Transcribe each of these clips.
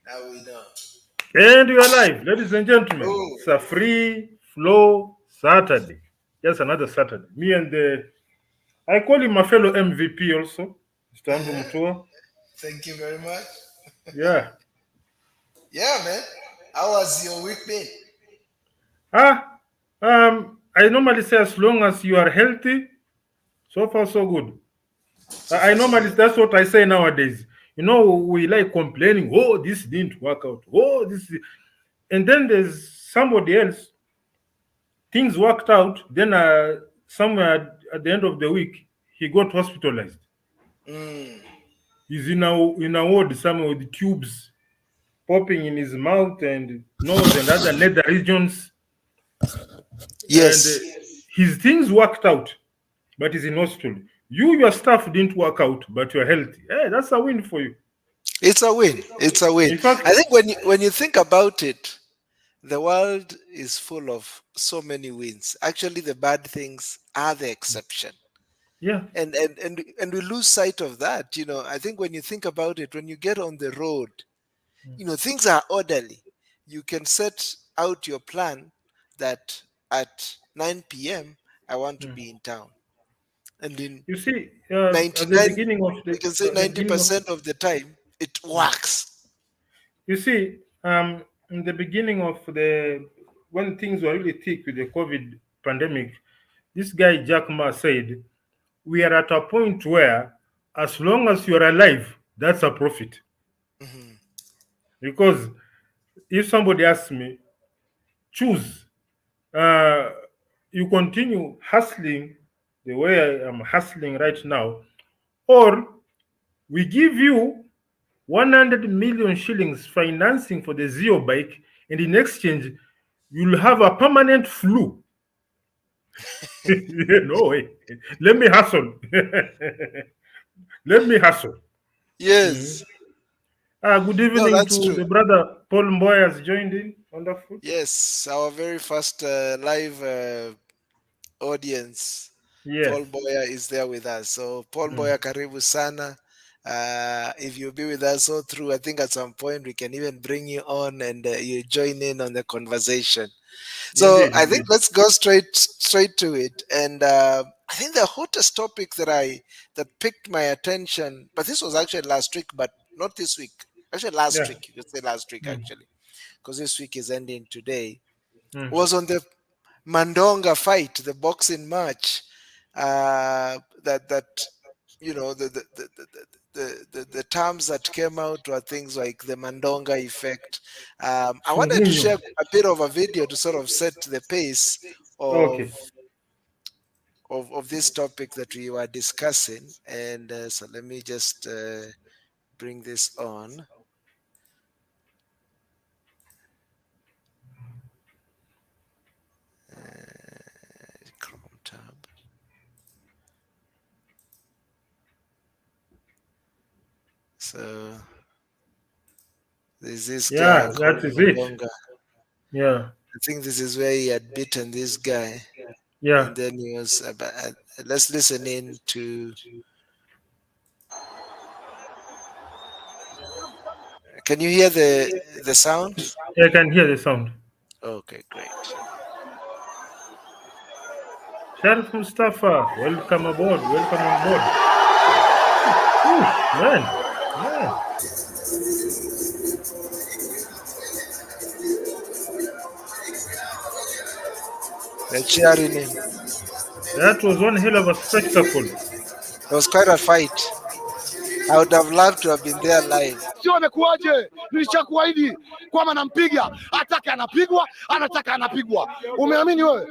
Now we know. And you are live, ladies and gentlemen. Oh. It's a free flow Saturday. Just another Saturday. Me and I call him my fellow MVP also, Mr. Andrew Mutua. Thank you very much. Yeah. Yeah, man. How was your week been? I normally say as long as you are healthy, so far so good. So I far, so normally good. that's what I say nowadays. You know, we like complaining, oh, this didn't work out. Oh, and then there's somebody else, things worked out, then somewhere at the end of the week, he got hospitalized. Mm. He's in a ward somewhere with tubes popping in his mouth and nose and other nether regions. And Yes. his things worked out, but he's in hospital. Your stuff didn't work out, but you're healthy. Hey, that's a win for you. It's a win. It's a win. In fact, I think when you think about it, the world is full of so many wins. Actually, the bad things are the exception. yeah. And we lose sight of that. I think when you think about it, when you get on the road, things are orderly. You can set out your plan that at 9 p.m. I want to Mm. be in town. And in You see, at the 99, beginning of we can say the beginning of 90% of the time, it works. you see, in the beginning of when things were really thick with the COVID pandemic, this guy Jack Ma said, "We are at a point where, as long as you are alive, that's a profit." Mhm. Because if somebody asks me, choose, uh, you continue hustling the way I am hustling right now, or we give you 100 million shillings financing for the Zeo bike, and in exchange, you'll have a permanent flu. No way. Let me hustle. Let me hustle. Mhm. Yes. Good No, evening that's to true. the brother Paul Mboy has joined in. Wonderful. Yes, our very first live audience, Yes. Paul Boya is there with us. So Paul Mm. Boya, karibu sana. If you'll be with us all through, I think at some point we can even bring you on and you join in on the conversation. So Indeed, I think indeed. let's go straight to it. And I think the hottest topic that picked my attention, but this was actually last week, but not this week. Actually, last Yeah. week. You could say last week Mm. actually, because this week is ending today. Mm. Was on the Mandonga fight, the boxing match. That the terms that came out were things like the Mandonga effect. I wanted to Sumunyo. share a bit of a video to sort of set the pace Okay. of this topic that we were discussing. And so let me just bring this on. Chrome tab. So there's this guy Yeah, called that is it. Mandonga. Yeah. I think this is where he had beaten this guy, Yeah. and then he was about. Let's listen in to. Can you hear the sound? I can hear the sound. Okay, great. Sharif Mustafa, welcome aboard. Welcome on board. Ooh, man. Man. They're cheering him. That was one hell of a spectacle. It was quite a fight. I would have loved to have been there live. Sio amekuaje? Nilishakuahidi kwamba nampiga, ataka anapigwa, anataka anapigwa. Umeamini wewe?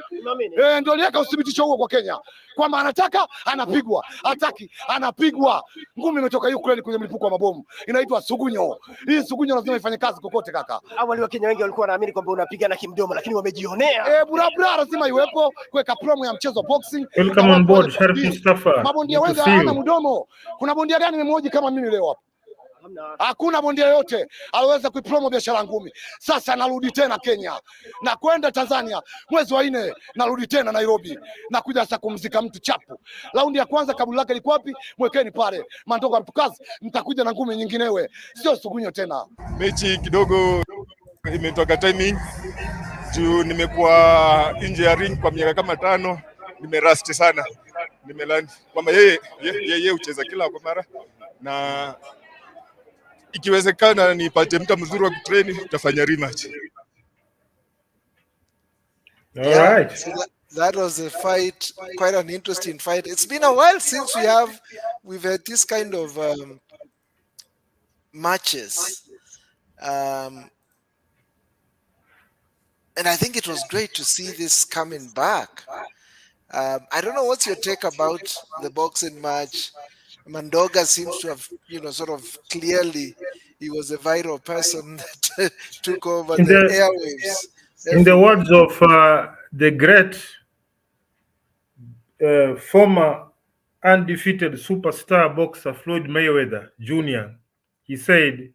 Ndio niweka uthibitisho huo kwa Kenya kwamba anataka anapigwa, hataki anapigwa. Ngumi imetoka Ukraine kwenye mlipuko wa mabomu, inaitwa sugunyo. Hii sugunyo lazima ifanye kazi kokote kaka. Awali Wakenya wengi walikuwa wanaamini kwamba unapigana kimdomo, lakini wamejionea. Burabura lazima iwepo kuweka promo ya mchezo boxing. Welcome on board, Sharif Mustafa. Mabondia Good to wengi see hawana you. mdomo. Kuna bondia gani nimemhoji kama mimi leo hapa? Hakuna bondia yoyote aliweza kuipromo biashara ngumi. Sasa narudi tena Kenya na kwenda Tanzania mwezi wa 4, narudi tena Nairobi na kuja sasa kumzika mtu chapu. Raundi ya kwanza kaburi lake liko wapi? Mwekeni pale Mandonga mtukazi, mtakuja na ngumi nyinginewe, sio sugunyo tena. Mechi kidogo imetoka timing juu nimekuwa nje ya ring kwa miaka kama 5, nimerust sana, nimelani kwamba yeye ucheza kila kwa mara, na ikiwezekana nipate mtu mzuri wa kutrain tutafanya rematch. All right. So that was a fight, quite an interesting fight. It's been a while since we've had this kind of matches. And I think it was great to see this coming back. I don't know what's your take about the boxing match. Mandonga seems to have, sort of clearly, he was a viral person that took over the airwaves. In the words of the great former undefeated superstar boxer Floyd Mayweather Jr., he said,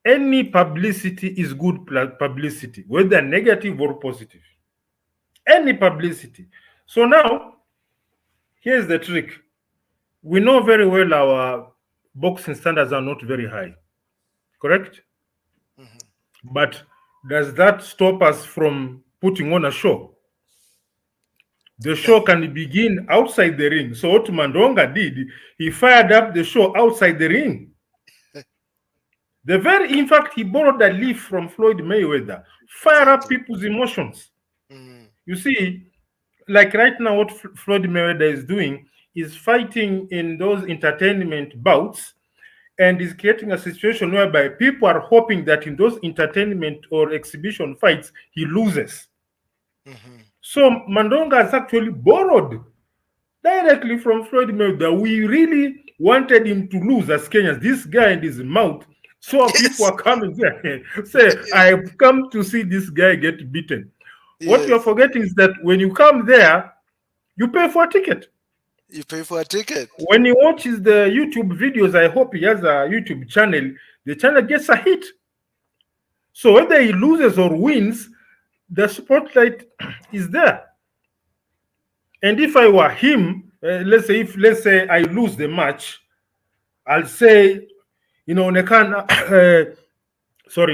any publicity is good publicity, whether negative or positive. Any publicity. So now, here's the trick. We know very well our boxing standards are not very high, correct? Mm-hmm. But does that stop us from putting on a show? The show can begin outside the ring. So what Mandonga did, he fired up the show outside the ring. In fact, he borrowed a leaf from Floyd Mayweather. Fire up people's emotions. Mm. You see, like right now, what Floyd Mayweather is doing is fighting in those entertainment bouts, and is creating a situation whereby people are hoping that in those entertainment or exhibition fights, he loses. Mm-hmm. So Mandonga has actually borrowed directly from Floyd Mayweather. We really wanted him to lose as Kenyans. This guy and his mouth. So people are coming there. Say, I've come to see this guy get beaten. Yes. What you're forgetting is that when you come there, you pay for a ticket. You pay for a ticket. When he watches the YouTube videos, I hope he has a YouTube channel, the channel gets a hit. So whether he loses or wins, the spotlight is there. And if I were him, let's say I lose the match, I'll say, inaonekana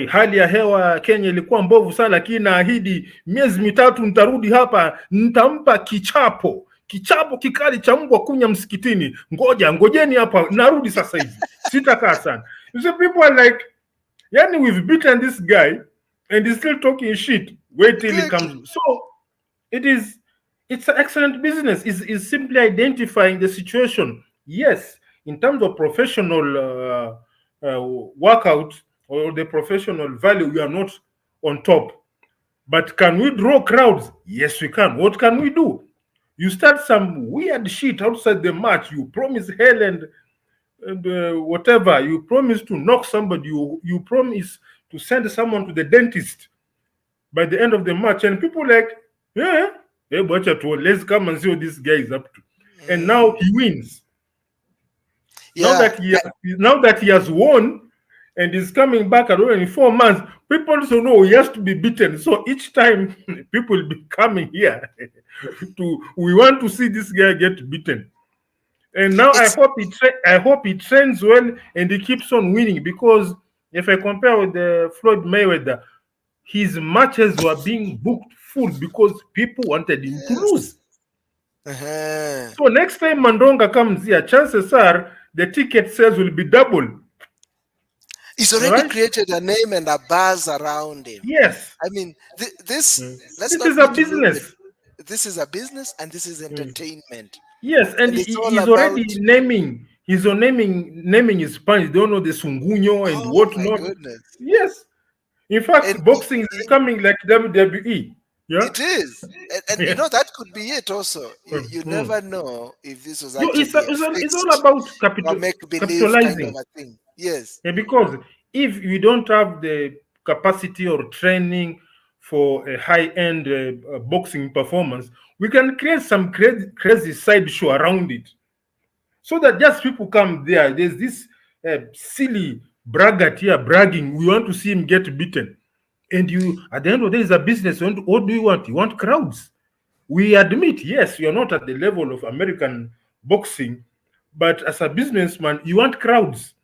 hali ya hewa Kenya ilikuwa mbovu sana, lakini naahidi miezi mitatu nitarudi hapa, nitampa kichapo kikali cha mbwa kunya msikitini. Ngojeni hapa, narudi sasa hivi. Sitakaa sana. You see, people are like, yani, we've beaten this guy and he's still talking shit. Wait till he comes. So it's an excellent business. It's simply identifying the situation. Yes, in terms of professional workout or the professional value, we are not on top. But can we draw crowds? Yes, we can. What can we do? You start some weird shit outside the match. You promise hell and whatever. You promise to knock somebody. You promise to send someone to the dentist by the end of the match. And people like, let's come and see what this guy is up to. And now he wins. Yeah. Now that he has won and is coming back in 4 months, people also know he has to be beaten. So each time people will be coming here we want to see this guy get beaten. And now I hope he trains well and he keeps on winning, because if I compare with the Floyd Mayweather, his matches were being booked full because people wanted him to lose. Uh-huh. So next time Mandonga comes here, chances are the ticket sales will be double. He's already created a name and a buzz around him. Yes. I mean, this is a business. This is a business and this is entertainment. Yes, and he's already naming his punch. They don't know the sungunyo and whatnot. Yes. In fact, boxing is becoming like WWE. Yeah? It is. And that could be it also. You never know if this was actually it's all about capitalizing. Kind of a thing. Yes. Yeah, because if you don't have the capacity or training for a high-end boxing performance, we can create some crazy sideshow around it. So that just people come there. There's this silly braggart here bragging. We want to see him get beaten. And you, at the end of the day, is a business. What do you want? You want crowds. We admit, yes, you are not at the level of American boxing, but as a businessman, you want crowds.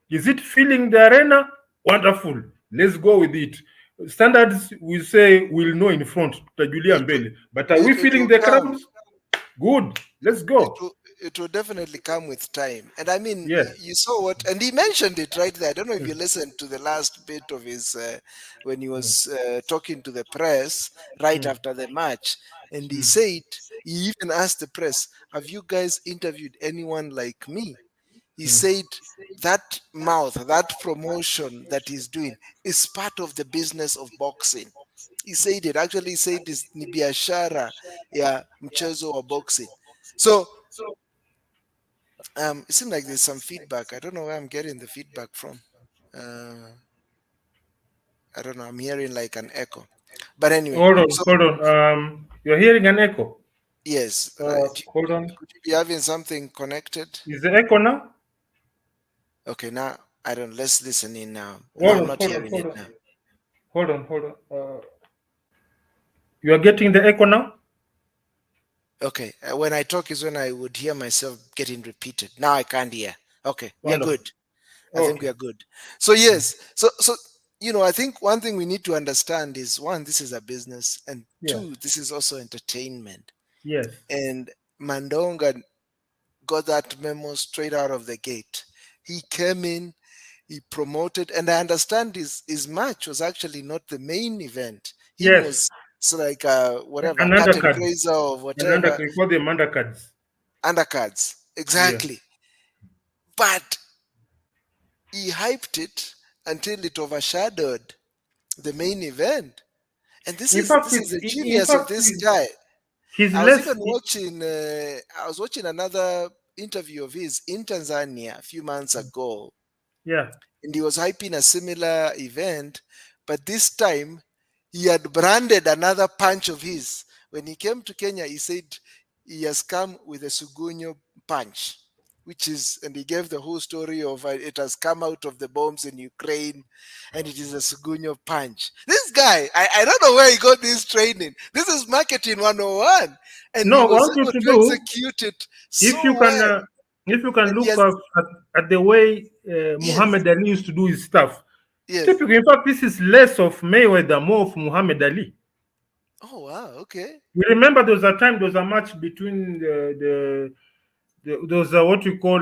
Is it filling the arena? Wonderful. Let's go with it. Standards, we say, we'll know in front, Tajulia It will, Mbele. But are we it filling will the come. crowds? Good. Let's It go. will, it will definitely come with time. And I mean, Yes. you saw what, and he mentioned it right there. I don't know if you Mm, listened to the last bit of his when he mm, was talking to the press right mm, after the match, and he mm. said he even asked the press, "Have you guys interviewed anyone like me?" He Mm. said that mouth, that promotion that he's doing is part of the business of boxing. He said it. Actually, he said this ni biashara ya mchezo wa boxing. So it seems like there's some feedback. I don't know where I'm getting the feedback from. Uh, I don't know. I'm hearing like an echo. But anyway, Hold on, so hold on. You're hearing an echo. yes, Hold on. could you be having something connected? Is the echo now? Okay, now I don't. Let's listen in now. No, Hold I'm on, not hold on, hearing hold it on. now. Hold on, hold on. You are getting the echo now? Okay, when I talk is when I would hear myself getting repeated. Now I can't hear. Okay, we are Wonderful. good. I think we Okay. are good. So yes, so I think one thing we need to understand is one, this is a business, and Yes. two, this is also entertainment. Yes. And Mandonga got that memo straight out of the gate. He came in, he promoted, and I understand his match was actually not the main event. Him Yes. was so like whatever An curtain undercard. raiser or An undercard. whatever We call them undercards. undercards Yeah. exactly. But he hyped it until it overshadowed the main event. And this In is fact, this is the in genius of fact, this guy. he's I was less. even watching. I was watching another interview of his in Tanzania a few months ago, Yeah. and he was hyping a similar event, but this time he had branded another punch of his. When he came to Kenya, he said he has come with a Sugunyo punch, which is, and he gave the whole story of it has come out of the bombs in Ukraine, and it is a Sugunyo punch. This guy, I don't know where he got this training. This is marketing 101, and he No, was what you able to to do, execute it if you so can, well. if you can And look yes, at the way yes, Muhammad Ali used to do his stuff. yes. Typically, in fact, this is less of Mayweather, more of Muhammad Ali. Oh wow, okay. You remember there was a time there was a match between there was a, what you call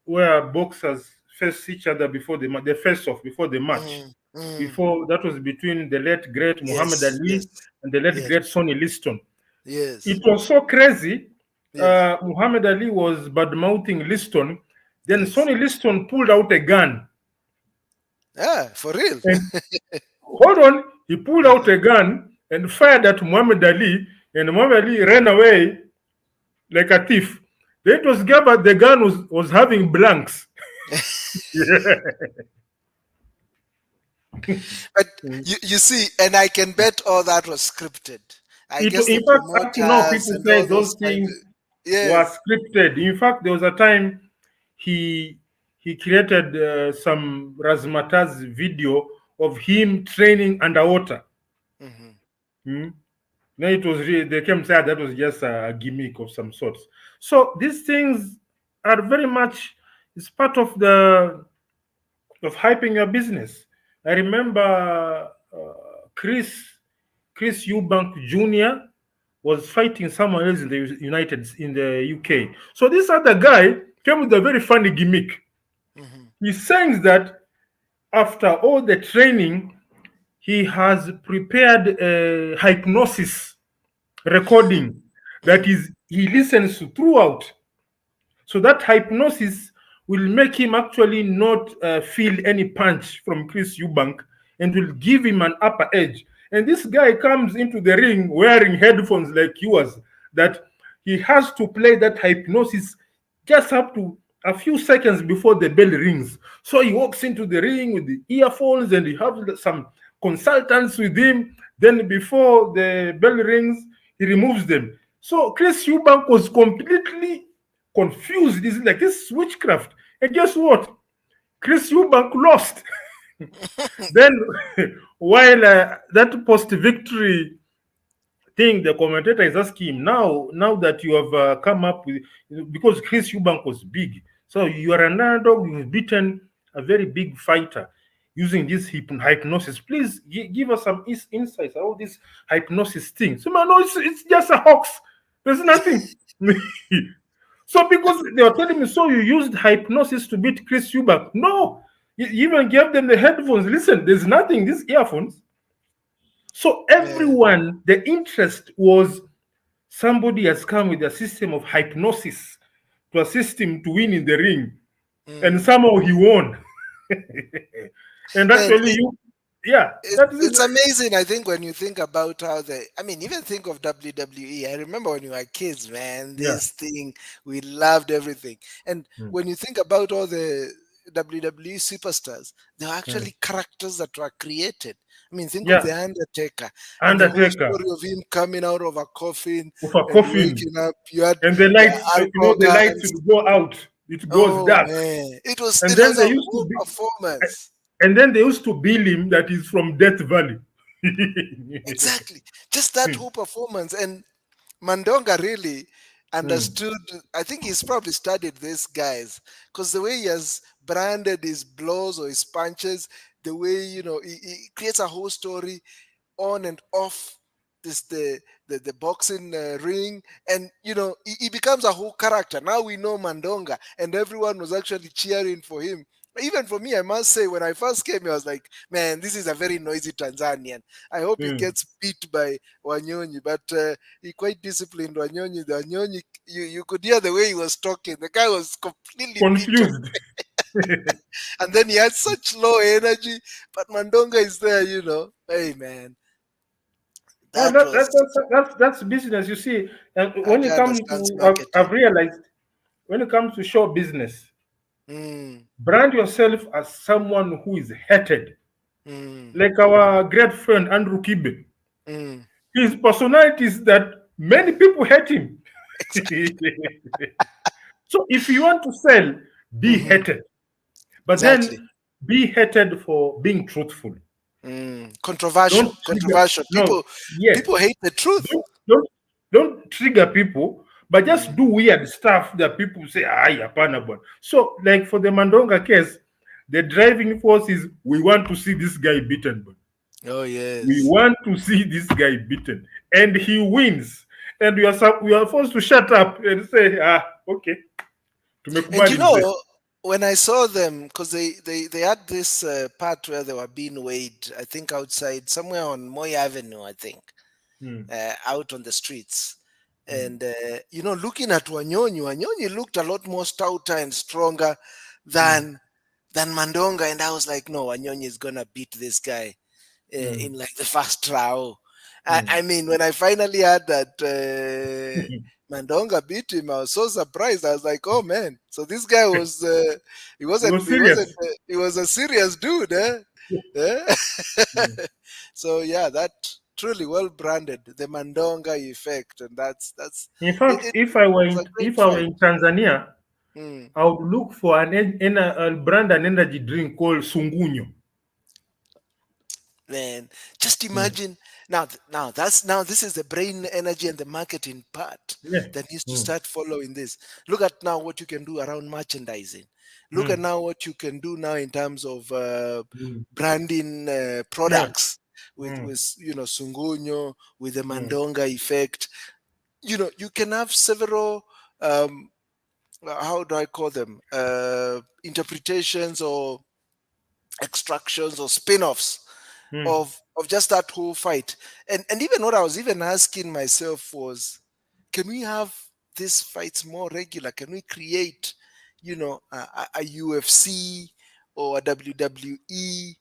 where boxers face each other before the face off before the match. Mm, mm. Before that was between the late great Muhammad Yes, Ali yes, and the late yes, great Sonny Liston. It yes, was so crazy. yes, Muhammad Ali was bad mouthing Liston. Then yes. Sonny Liston pulled out a gun. Ah, for real. And hold on, he pulled out a gun and fired at Muhammad Ali, and Muhammad Ali ran away like a thief. Then it was gathered the gun was having blanks. But you see, and I can bet all that was scripted. I guess the In fact, up to now, promoters people and say all those those kind things of were yes. scripted. In fact, there was a time he created some razzmatazz video of him training underwater. Hmm. Hmm? Then it was they came say that was just a gimmick of some sorts. So these things are very much it's part of the of hyping your business. I remember Chris Eubank Jr. was fighting someone else in the UK. So this other guy came with a very funny gimmick. Hmm. He's saying that after all the training, he has prepared a hypnosis recording that Hmm. is he listens to throughout. So that hypnosis will make him actually not feel any punch from Chris Eubank and will give him an upper edge. And this guy comes into the ring wearing headphones like yours, that he has to play that hypnosis just up to a few seconds before the bell rings. So he walks into the ring with the earphones and he has some consultants with him. Then before the bell rings, he removes them. So Chris Eubank was completely confused. This is like this witchcraft. And guess what? Chris Eubank lost. Then, while that post-victory thing, the commentator is asking him, now that you have come up with, because Chris Eubank was big, so you are an underdog, you've beaten a very big fighter using this hypnosis. Please give us some insights about this hypnosis thing. So, man, no, it's just a hoax. There's nothing. So, because they were telling me, so you used hypnosis to beat Chris Eubank. No, you even gave them the headphones. Listen, there's nothing, these earphones. So everyone, the interest was somebody has come with a system of hypnosis to assist him to win in the ring. And somehow he won. And actually, it's amazing. I think when you think about how even think of WWE. I remember when we were kids, man, this thing, we loved everything. And when you think about all the WWE superstars, they were actually characters that were created. I mean, think of the Undertaker. And the whole story of him coming out of a coffin. And waking up. You had and the lights, the lights would go out. It goes dark. Man. It was a whole performance. And then they used to bill him that he's from Death Valley. Exactly. Just that whole performance. And Mandonga really understood. I think he's probably studied these guys, because the way he has branded his blows or his punches, the way, he creates a whole story on and off the boxing ring, and he becomes a whole character. Now we know Mandonga, and everyone was actually cheering for him. Even for me, I must say, when I first came, I was like, man, this is a very noisy Tanzanian. I hope he gets beat by Wanyonyi, but he quite disciplined Wanyonyi. The Wanyonyi, you could hear the way he was talking. The guy was completely confused. And then he had such low energy, but Mandonga is there, Hey, man. That's business. You see, when it comes to, I've realized, when it comes to show business, brand yourself as someone who is hated. Like our great friend Andrew Kibe. His personality is that many people hate him. Exactly. So if you want to sell, be hated. But then be hated for being truthful. Controversial. People hate the truth. Don't trigger people, but just do weird stuff that people say, but. So, like for the Mandonga case, the driving force is, we want to see this guy beaten. Oh, yes. We want to see this guy beaten. And he wins. And we are forced to shut up and say, okay. And when I saw them, because they had this part where they were being weighed, I think outside, somewhere on Moy Avenue, I think, out on the streets. And, looking at Wanyonyi looked a lot more stouter and stronger than Mandonga. And I was like, no, Wanyonyi is going to beat this guy in like the first round. I mean, when I finally had that Mandonga beat him, I was so surprised. I was like, oh man, so this guy was he was a serious dude, eh? So yeah, that truly well branded, the Mandonga effect, and that's in fact, if I were in Tanzania, I would look for a brand an energy drink called Sungunyo. Man, just imagine now this is the brain energy and the marketing part that needs to start following this. Look at now what you can do around merchandising. Look at now what you can do now in terms of branding products with Sungunyo, with the Mandonga effect. You can have several how do I call them, interpretations or extractions or spin-offs of just that whole fight. And even what I was even asking myself was, can we have these fights more regular? Can we create, a UFC or a WWE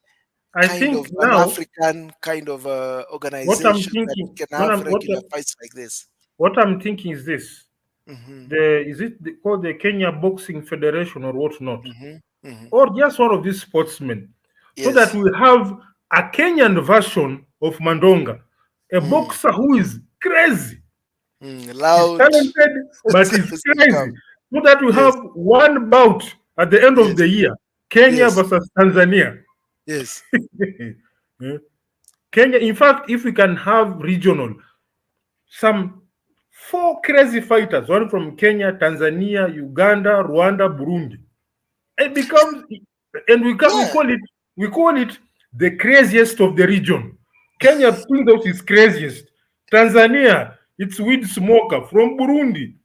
an African kind of organization that can have regular fights like this? What I'm thinking is this. Is it called the Kenya Boxing Federation or whatnot? Or just one of these sportsmen? So that we have a Kenyan version of Mandonga, a boxer who is crazy, loud, he's talented, but he's crazy. So that we have one bout at the end of Yes. the year, Kenya Yes. versus Tanzania. Yes. Eh, Kenya, in fact, if we can have regional, some four crazy fighters, one from Kenya, Tanzania, Uganda, Rwanda, Burundi. It becomes, and we Yeah. call it, the craziest of the region. Kenya brings out its craziest. Tanzania, it's weed smoker from Burundi.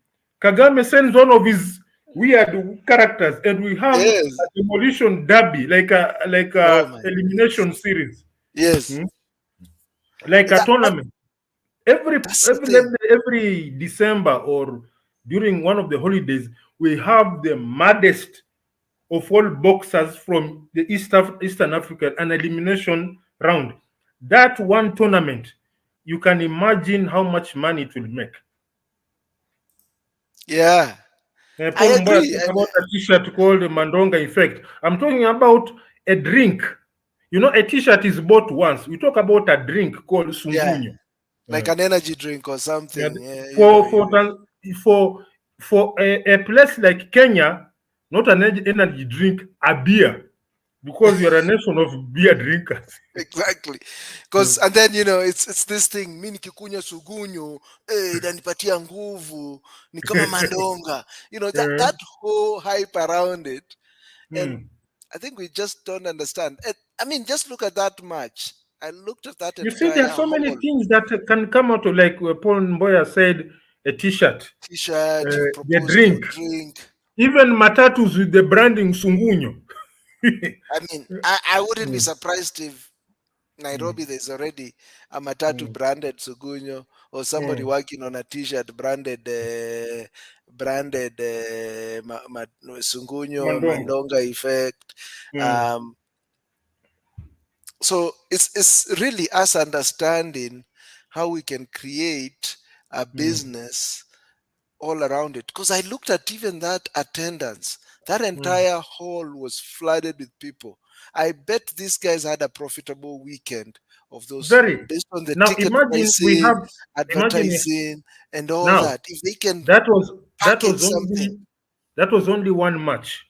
Kagame sends one of his weird characters, and we have a Yes. demolition derby, like Oh a my goodness. elimination series, Yes. hmm? Like a That tournament. Every that's the every thing. every December or during one of the holidays, we have the maddest of all boxers from the Eastern Africa, an elimination round. That one tournament, you can imagine how much money it will make. Yeah. I Paul Mboya agree. talked And about a T-shirt called the Mandonga effect. I'm talking about a drink. You know, a T-shirt is bought once. We talk about a drink called yeah, sungunyo. like Uh, an energy drink or yeah, something. for for Tan- for a place like Kenya, not an energy drink, a beer, because you're a nation of beer drinkers. exactly. Because and then it's this thing, mi nikikunywa sugunyo inanipatia nguvu, ni kama mandonga. That whole hype around it. And Mm. I think we just don't understand. I mean, just look at that match. I looked at that You see, there entire are so many hall. things that can come out of, like Paul Mboya said, a T-shirt, T-shirt, you've the proposed your drink, drink. even matatus with the branding sungunyo. I mean, I wouldn't be Mm, surprised if mm, Nairobi there's already a matatu mm, branded Sugunyo, or somebody mm. working on a T-shirt branded Sungunyo Mandonga. Mandonga effect. Mm, Um, so it's really us understanding how we can create a mm, business all around it. Because I looked at even that attendance, that mm. entire hall was flooded with people. I bet these guys had a profitable weekend of those Very. based on the Now ticket imagine we pricing, have, imagine advertising, and all now that. If they can that was that package was something, only that was only one match.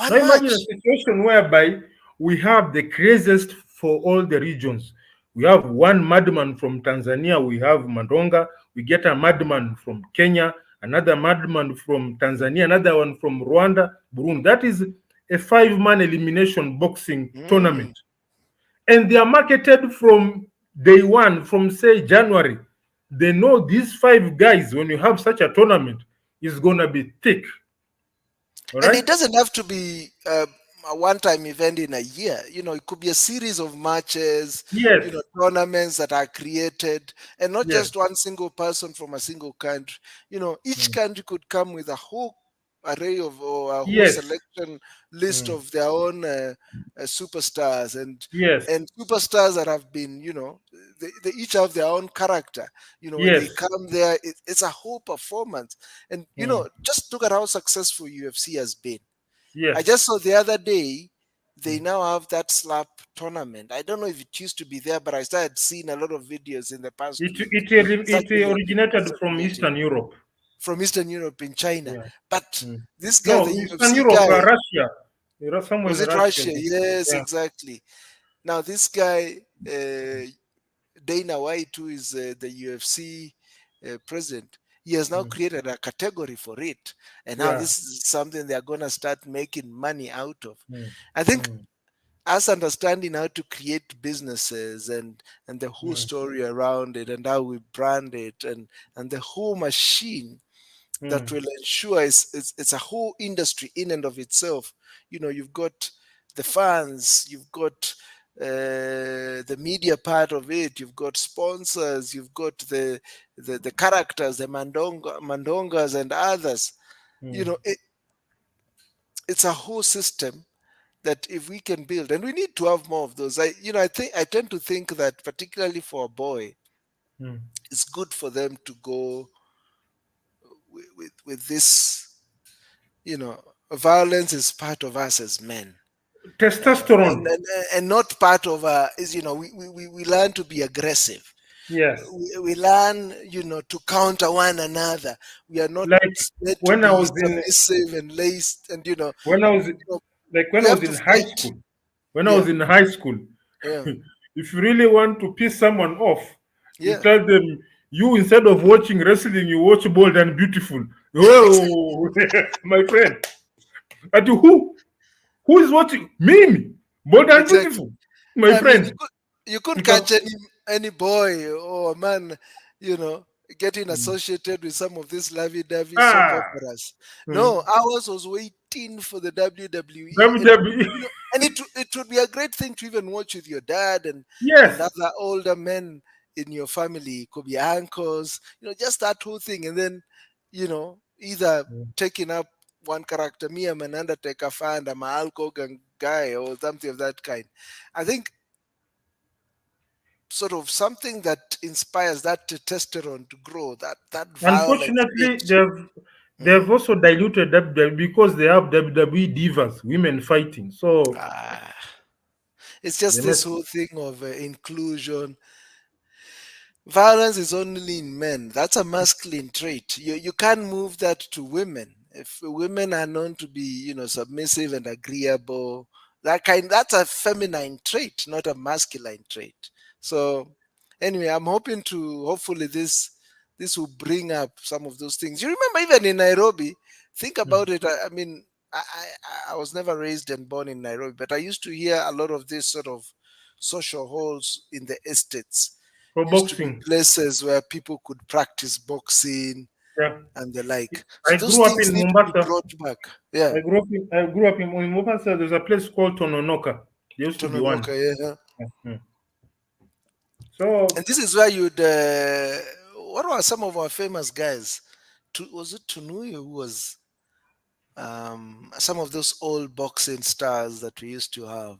Now one imagine a match. situation whereby we have the craziest for all the regions. We have one madman from Tanzania, we have Mandonga, we get a madman from Kenya, another madman from Tanzania, another one from Rwanda, Burundi. That is a five-man elimination boxing Mm. tournament. And they are marketed from day one, from say January. They know these five guys, when you have such a tournament, is gonna be thick. All And right? it doesn't have to be a one-time event in a year. It could be a series of matches, Yes, tournaments that are created, and not yes, just one single person from a single country. Each mm, country could come with a whole array of, or a whole yes, selection list mm, of their own superstars, yes, and superstars that have been, they each have their own character. When they yes, come there, it's a whole performance. And mm, just look at how successful UFC has been. I yes. just saw the other day they Mm. now have that slap tournament. I don't know if it used to be there, but I started seeing a lot of videos in the past It week it it circulating, originated from circulating Eastern Europe. from Eastern Europe in China. Yeah. But Mm. this guy, No, the Eastern UFC Europe, guy, Russia. Somewhere was in it Russia. Russia? Yes, Yeah. exactly. Now this guy, Dana White, who is the UFC president, he has now Mm. created a category for it, and now Yeah. this is something they are going to start making money out of. Mm. I think Mm. us understanding how to create businesses and the whole Mm. story around it and how we brand it and the whole machine that Mm. will ensure it's a whole industry in and of itself. You've got the fans, you've got the media part of it, you've got sponsors, you've got the characters, the mandongas and others. Mm. you know it, it's a whole system that if we can build, and we need to have more of those. I tend to think that particularly for a boy, Mm. it's good for them to go with this. Violence is part of us as men, Testosterone. and not part of is we learn to be aggressive. Yes. We learn, to counter one another. We are not Like made to when I be was in submissive and laced, and when I was when we I have was to in high fight. school. When I Yeah, was in high school, yeah, if you really want to piss someone off, you yeah. tell them, you instead of watching wrestling, you watch Bold and Beautiful. Oh, my friend. And who is watching? Me. Bold and Exactly. Beautiful. My I mean, friend. you couldn't You can catch any boy or man, you know, getting Mm. associated with some of these lovey-dovey soap Ah. operas. Mm. No, ours was waiting for the WWE, and WWE. and it would be a great thing to even watch with your dad and Yes. other older men in your family. It could be uncles, just that whole thing, and then either Mm. taking up one character, me, I'm an Undertaker fan, I'm a Hulk Hogan guy, or something of that kind. I think sort of something that inspires that testosterone to grow, that violent Unfortunately, itch. they've Mhm. also diluted WWE because they have WWE divas, women fighting. So Ah, it's they just mess. this whole thing of inclusion. Violence is only in men. That's a masculine trait. You can't move that to women. If women are known to be, submissive and agreeable, that's a feminine trait, not a masculine trait. So anyway, I'm hoping to hopefully this will bring up some of those things. You remember even in Nairobi, think Mm. about it. I mean, I was never raised and born in Nairobi, but I used to hear a lot of this sort of social halls in the estates For used to be boxing. places where people could practice boxing Yeah. and the like. So I those grew up things in need to be Mombasa. brought back. Yeah, I grew up in Mombasa. There's a place called Tononoka. There used to be one. Tononoka, yeah. Mm. So And this is where you'd. What were some of our famous guys? Was it Tunui who was some of those old boxing stars that we used to have?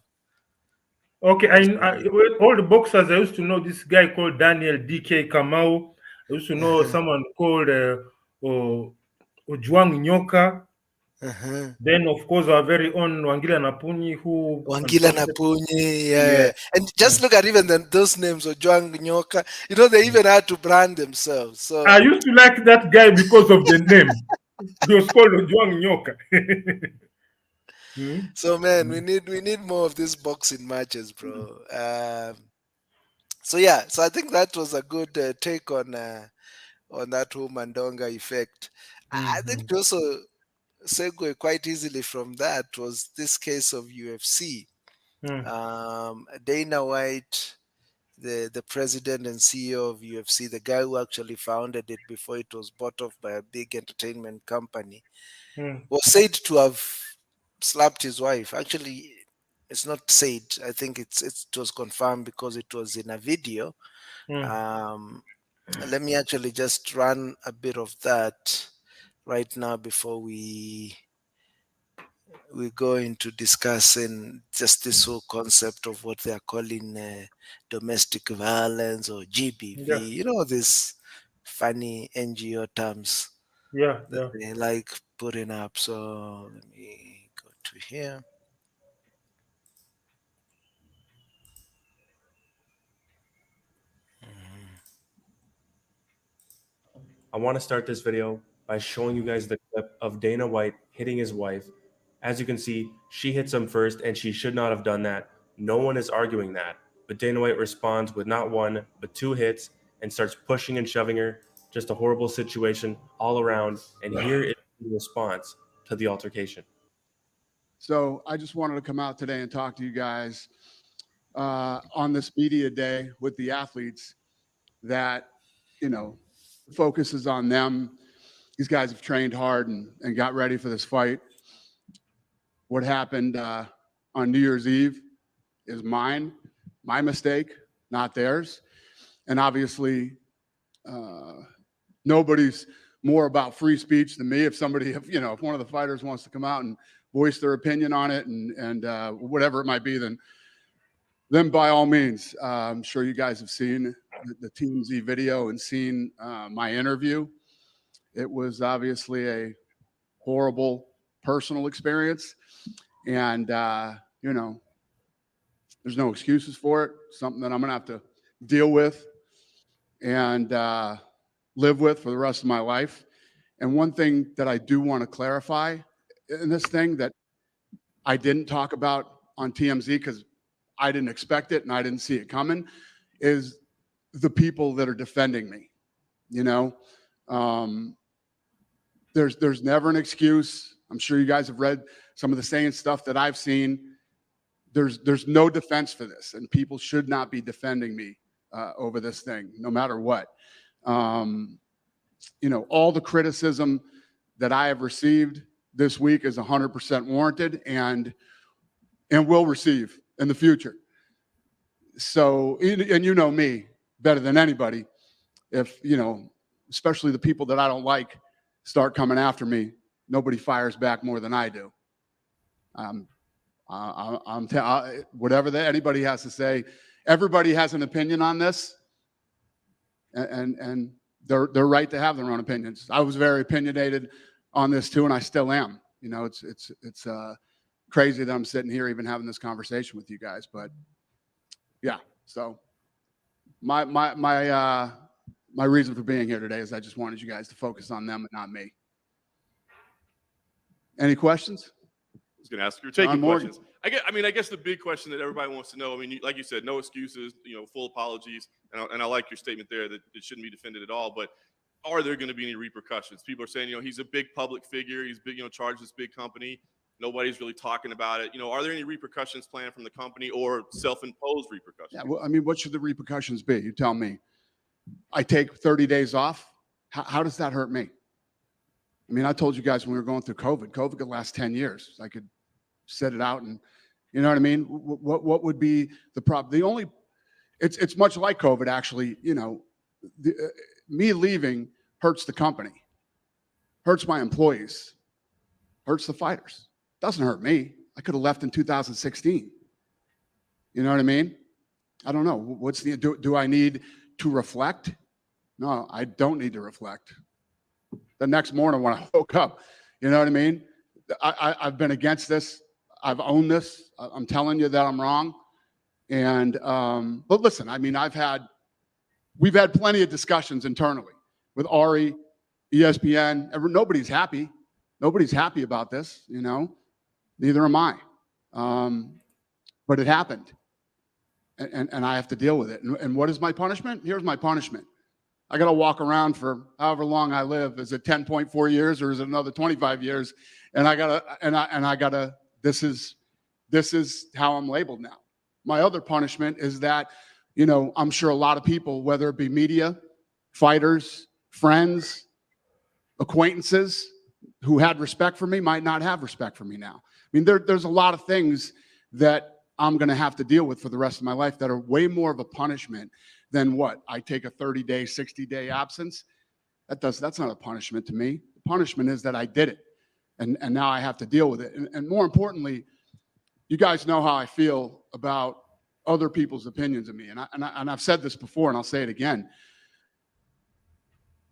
okay, What's all the boxers I used to know this guy called Daniel DK Kamau. I used to know uh-huh, someone called Ojuang Nyoka. uh-huh. Then, of course, our very own Wangila Napuni, who Wangila unfortunately, Napunyi, yeah. yeah. And Mm. just look at even those names, Ojwang Nyoka. They even had to brand themselves. I So used to like that guy because of the name. He was called Ojuang Nyoka. Mm, So man, we mm, need more of these boxing matches, bro. So yeah, so I think that was a good take on that whole Mandonga effect. I think mm, to also segue quite easily from that was this case of UFC. mm, Dana White, the president and CEO of UFC, the guy who actually founded it before it was bought off by a big entertainment company, mm, was said to have slapped his wife. Actually, it's not said. I think it was confirmed because it was in a video. mm. Um, Let me actually just run a bit of that right now before we go into discussing just this whole concept of what they are calling domestic violence or GBV. Yeah, This funny NGO terms yeah, that yeah. they like putting up. So let me go to here. I want to start this video by showing you guys the clip of Dana White hitting his wife. As you can see, she hits him first and she should not have done that. No one is arguing that. But Dana White responds with not one, but two hits and starts pushing and shoving her. Just a horrible situation all around. And here is the response to the altercation. So I just wanted to come out today and talk to you guys on this media day with the athletes that, focuses on them. These guys have trained hard and got ready for this fight. What happened on New Year's Eve is my mistake, not theirs. And obviously, nobody's more about free speech than me. If somebody, if one of the fighters wants to come out and voice their opinion on it and whatever it might be, then by all means. I'm sure you guys have seen the TMZ video and seen my interview. It was obviously a horrible personal experience, and there's no excuses for it. Something that I'm gonna have to deal with and live with for the rest of my life. And one thing that I do want to clarify in this thing that I didn't talk about on TMZ because I didn't expect it and I didn't see it coming is the people that are defending me. You know, there's never an excuse. I'm sure you guys have read some of the same stuff that I've seen. There's no defense for this, and people should not be defending me over this thing, no matter what. You know, all the criticism that I have received this week is 100% warranted and will receive in the future. So, and you know me better than anybody. If, you know, especially the people that I don't like start coming after me, nobody fires back more than I do. Whatever that anybody has to say, everybody has an opinion on this, and they're right to have their own opinions. I was very opinionated on this too, and I still am. You know, it's crazy that I'm sitting here even having this conversation with you guys, but yeah. So my reason for being here today is I just wanted you guys to focus on them and not me. Any questions? I was going to ask. You're taking questions. I guess the big question that everybody wants to know. I mean, like you said, no excuses. You know, full apologies. And I like your statement there that it shouldn't be defended at all. But are there going to be any repercussions? People are saying, you know, he's a big public figure. He's big, you know, charged this big company. Nobody's really talking about it. You know, are there any repercussions planned from the company or self-imposed repercussions? Yeah. Well, I mean, what should the repercussions be? You tell me. I take 30 days off. How does that hurt me? I mean, I told you guys when we were going through COVID could last 10 years. I could sit it out and, you know what I mean? What would be the problem? It's much like COVID, actually. You know, me leaving hurts the company, hurts my employees, hurts the fighters. Doesn't hurt me. I could have left in 2016. You know what I mean? I don't know. Do I need to reflect? No, I don't need to reflect. The next morning when I woke up, you know what I mean? I've been against this. I've owned this. I'm telling you that I'm wrong. And, but listen, I mean, we've had plenty of discussions internally with Ari, ESPN. Nobody's happy. Nobody's happy about this, you know, neither am I. But it happened. And I have to deal with it. And what is my punishment? Here's my punishment. I got to walk around for however long I live. Is it 10.4 years or is it another 25 years? And I gotta, this is how I'm labeled now. My other punishment is that, you know, I'm sure a lot of people, whether it be media, fighters, friends, acquaintances who had respect for me might not have respect for me now. I mean, there's a lot of things that I'm going to have to deal with for the rest of my life that are way more of a punishment than what? I take a 30-day, 60-day absence. That's not a punishment to me. The punishment is that I did it, and now I have to deal with it. And more importantly, you guys know how I feel about other people's opinions of me. And I've said this before, and I'll say it again.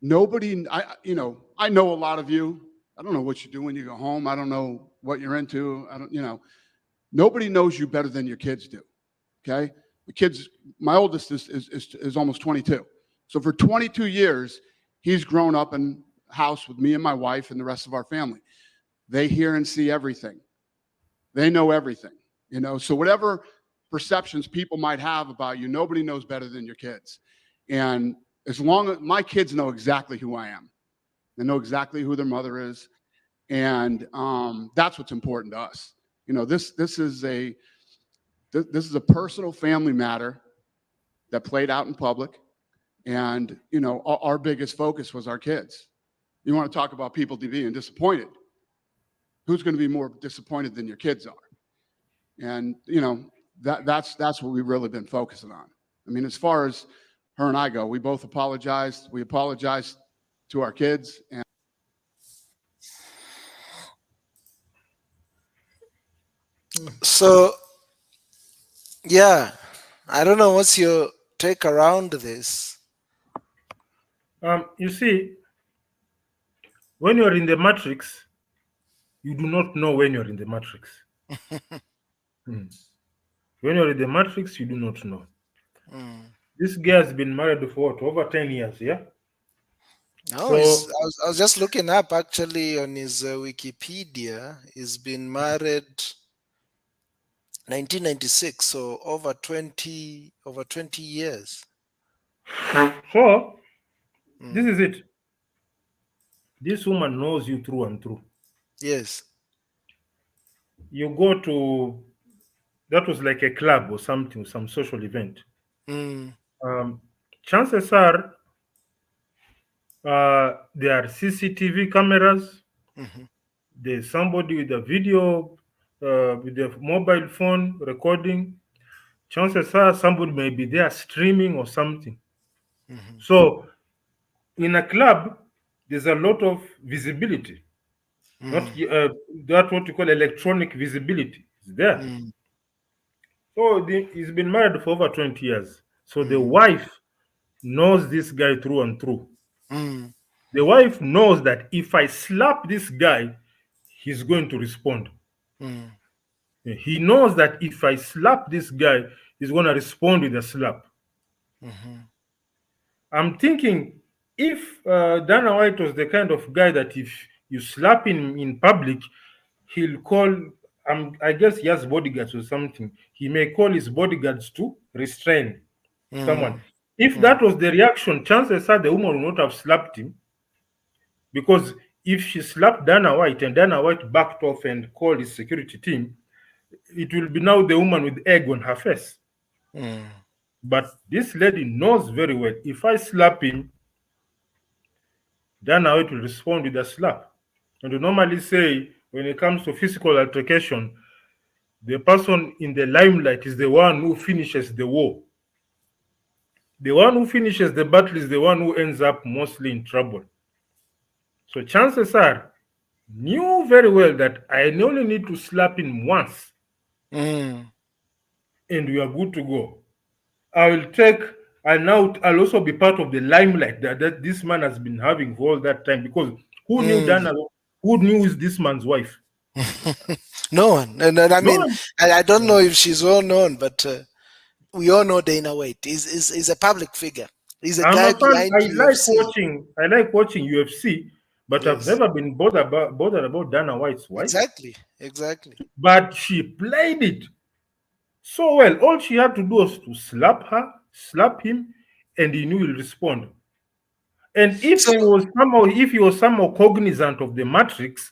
Nobody, I know a lot of you. I don't know what you do when you go home. I don't know what you're into. Nobody knows you better than your kids do. Okay. The kids, my oldest is almost 22. So for 22 years, he's grown up in a house with me and my wife and the rest of our family. They hear and see everything. They know everything, you know. So whatever perceptions people might have about you, nobody knows better than your kids. And as long as my kids know exactly who I am, they know exactly who their mother is. And that's what's important to us. You know, this is a personal family matter that played out in public. And, you know, our biggest focus was our kids. You want to talk about people being disappointed. Who's going to be more disappointed than your kids are? And, you know, that's what we've really been focusing on. I mean, as far as her and I go, we both apologized. We apologized to our kids. And so, yeah, I don't know what's your take around this. You see, when you're in the matrix, you do not know when you're in the matrix. When you're in the matrix, you do not know. This guy has been married for what, over 10 years, yeah? No, So, I was just looking up actually on his Wikipedia. He's been married 1996, so over 20 years. so this Mm. is it. This woman knows you through and through. Yes. You go to, that was like a club or something, some social event. Mm. Um, Chances are there are CCTV cameras. Mm-hmm. There's somebody with a video, with a mobile phone recording. Chances are somebody may be there streaming or something. Mm-hmm. So in a club, there's a lot of visibility. Not Mm. that what you call electronic visibility is there. Mm. So he's been married for over 20 years. So the Mm. wife knows this guy through and through. Mm. The wife knows that if I slap this guy, he's going to respond. Mm. He knows that if I slap this guy, he's going to respond with a slap. Mm-hmm. I'm thinking if Dana White was the kind of guy that if you slap him in public, he'll call, I guess he has bodyguards or something. He may call his bodyguards to restrain someone. Mm. If Mm. that was the reaction, chances are the woman would not have slapped him, because if she slapped Dana White and Dana White backed off and called his security team, it will be now the woman with egg on her face. Mm. But this lady knows very well, if I slap him, Dana White will respond with a slap. And we normally say, when it comes to physical altercation, the person in the limelight is the one who finishes the war. The one who finishes the battle is the one who ends up mostly in trouble. So chances are, knew very well that I only need to slap him once Mm. and we are good to go. I will take, I'll also be part of the limelight that this man has been having for all that time, because who knew Mm. Dana? Who knew is this man's wife? No one. And I No mean, one. I don't know if she's well known, but we all know Dana White. He's a public figure. He's a I'm guy a fan. behind UFC. I like watching UFC, but I've Yes. never been bothered about Dana White's wife. Exactly. Exactly. But she played it so well. All she had to do was to slap her, slap him, and he knew he'll respond. And So if he was somehow cognizant of the matrix,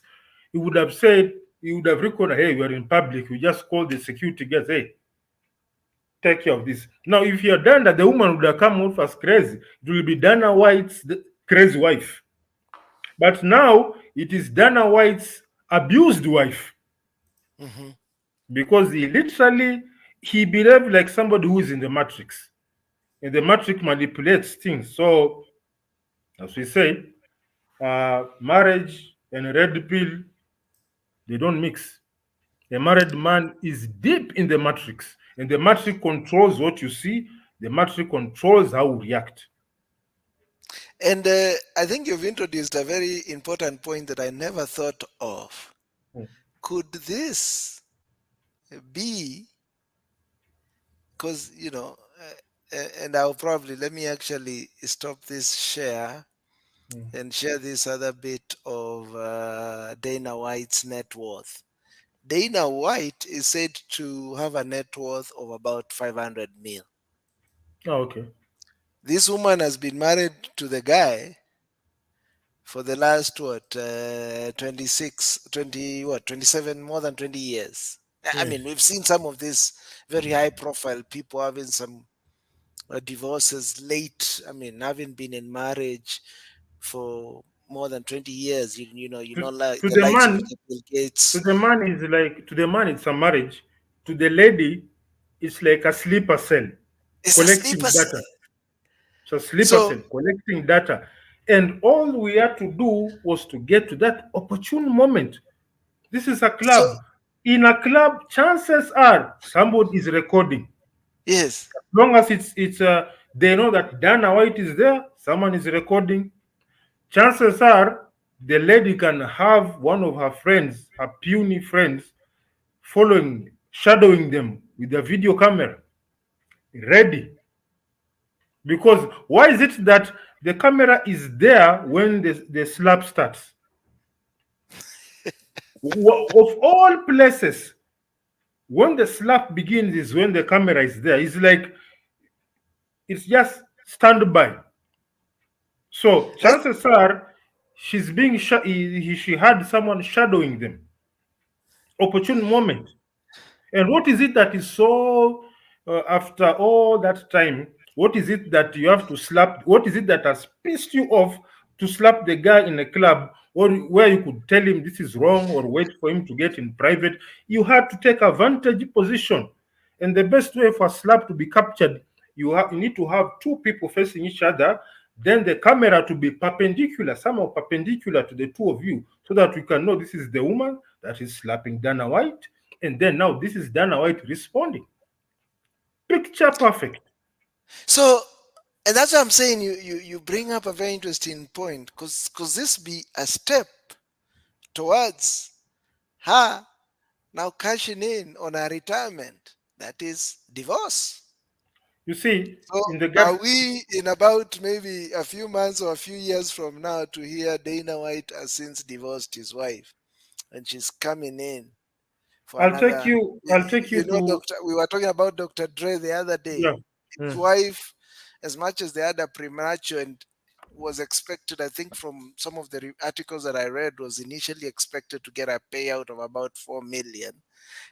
he would have said, he would have recorded, hey, we are in public. We just call the security guys, hey, take care of this. Now, if you're done that, the woman would have come off as crazy. It will be Dana White's crazy wife. But now it is Dana White's abused wife, mhm. because he behaved like somebody who is in the matrix. And the matrix manipulates things. So, as we say, marriage and red pill, they don't mix. A married man is deep in the matrix, and the matrix controls what you see. The matrix controls how you react. And I think you've introduced a very important point that I never thought of. Mm. Could this be, because, and I'll probably, let me actually stop this share Mm. and share this other bit of Dana White's net worth. Dana White is said to have a net worth of about 500 mil. Oh, okay. This woman has been married to the guy for the last 27, more than 20 years. I Yes. mean, we've seen some of these very high profile people having some divorces late. I mean, having been in marriage for more than 20 years, you To, know, like to the the likes of man, Bill Gates. to the man, it's a marriage. To the lady, it's like a sleeper cell It's a sleeper collecting cell. data. It's a sleeper So, cell collecting data. And all we had to do was to get to that opportune moment. This is a so club. In a club, chances are somebody is recording. yes. As long as they know that Dana White is there, someone is recording. Chances are the lady can have one of her friends, her puny friends, shadowing them with a video camera, ready. Because why is it that the camera is there when the slap starts? Of all places, when the slap begins is when the camera is there. It's like it's just standby. So Let, chances are she's being she had someone shadowing them. Opportune moment. And what is it that is so after all that time? What is it that you have to slap? What is it that has pissed you off to slap the guy in a club, or where you could tell him this is wrong, or wait for him to get in private? You had to take advantage position, and the best way for a slap to be captured, you need to have two people facing each other. Then the camera to be perpendicular, somehow perpendicular to the two of you, so that we can know this is the woman that is slapping Dana White, and then now this is Dana White responding. Picture perfect. so, and that's what I'm saying. You bring up a very interesting point, because this be a step towards her now cashing in on her retirement. That is divorce. You see, So in the are gut, we in about maybe a few months or a few years from now to hear Dana White has since divorced his wife, and she's coming in for I'll take another? you. I'll take you to Doctor. We were talking about Dr. Dre the other day. yeah. His wife, as much as they had a premature and was expected, I think from some of the articles that I read, was initially expected to get a payout of about 4 million.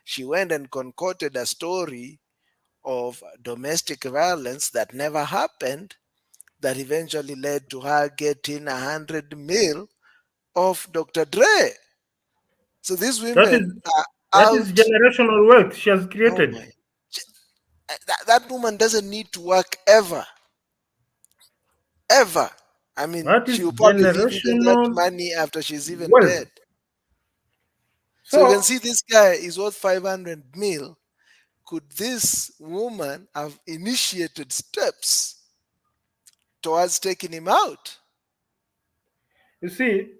She went and concocted a story of domestic violence that never happened, that eventually led to her getting 100 mil of Dr. Dre. So these That is women are that is out. generational wealth she has Oh created. my. That woman doesn't need to work ever. Ever. I mean, That she is will probably leave even that generational money after she's even wealth. dead. So you can So see this guy is worth 500 mil. Could this woman have initiated steps towards taking him out? you see,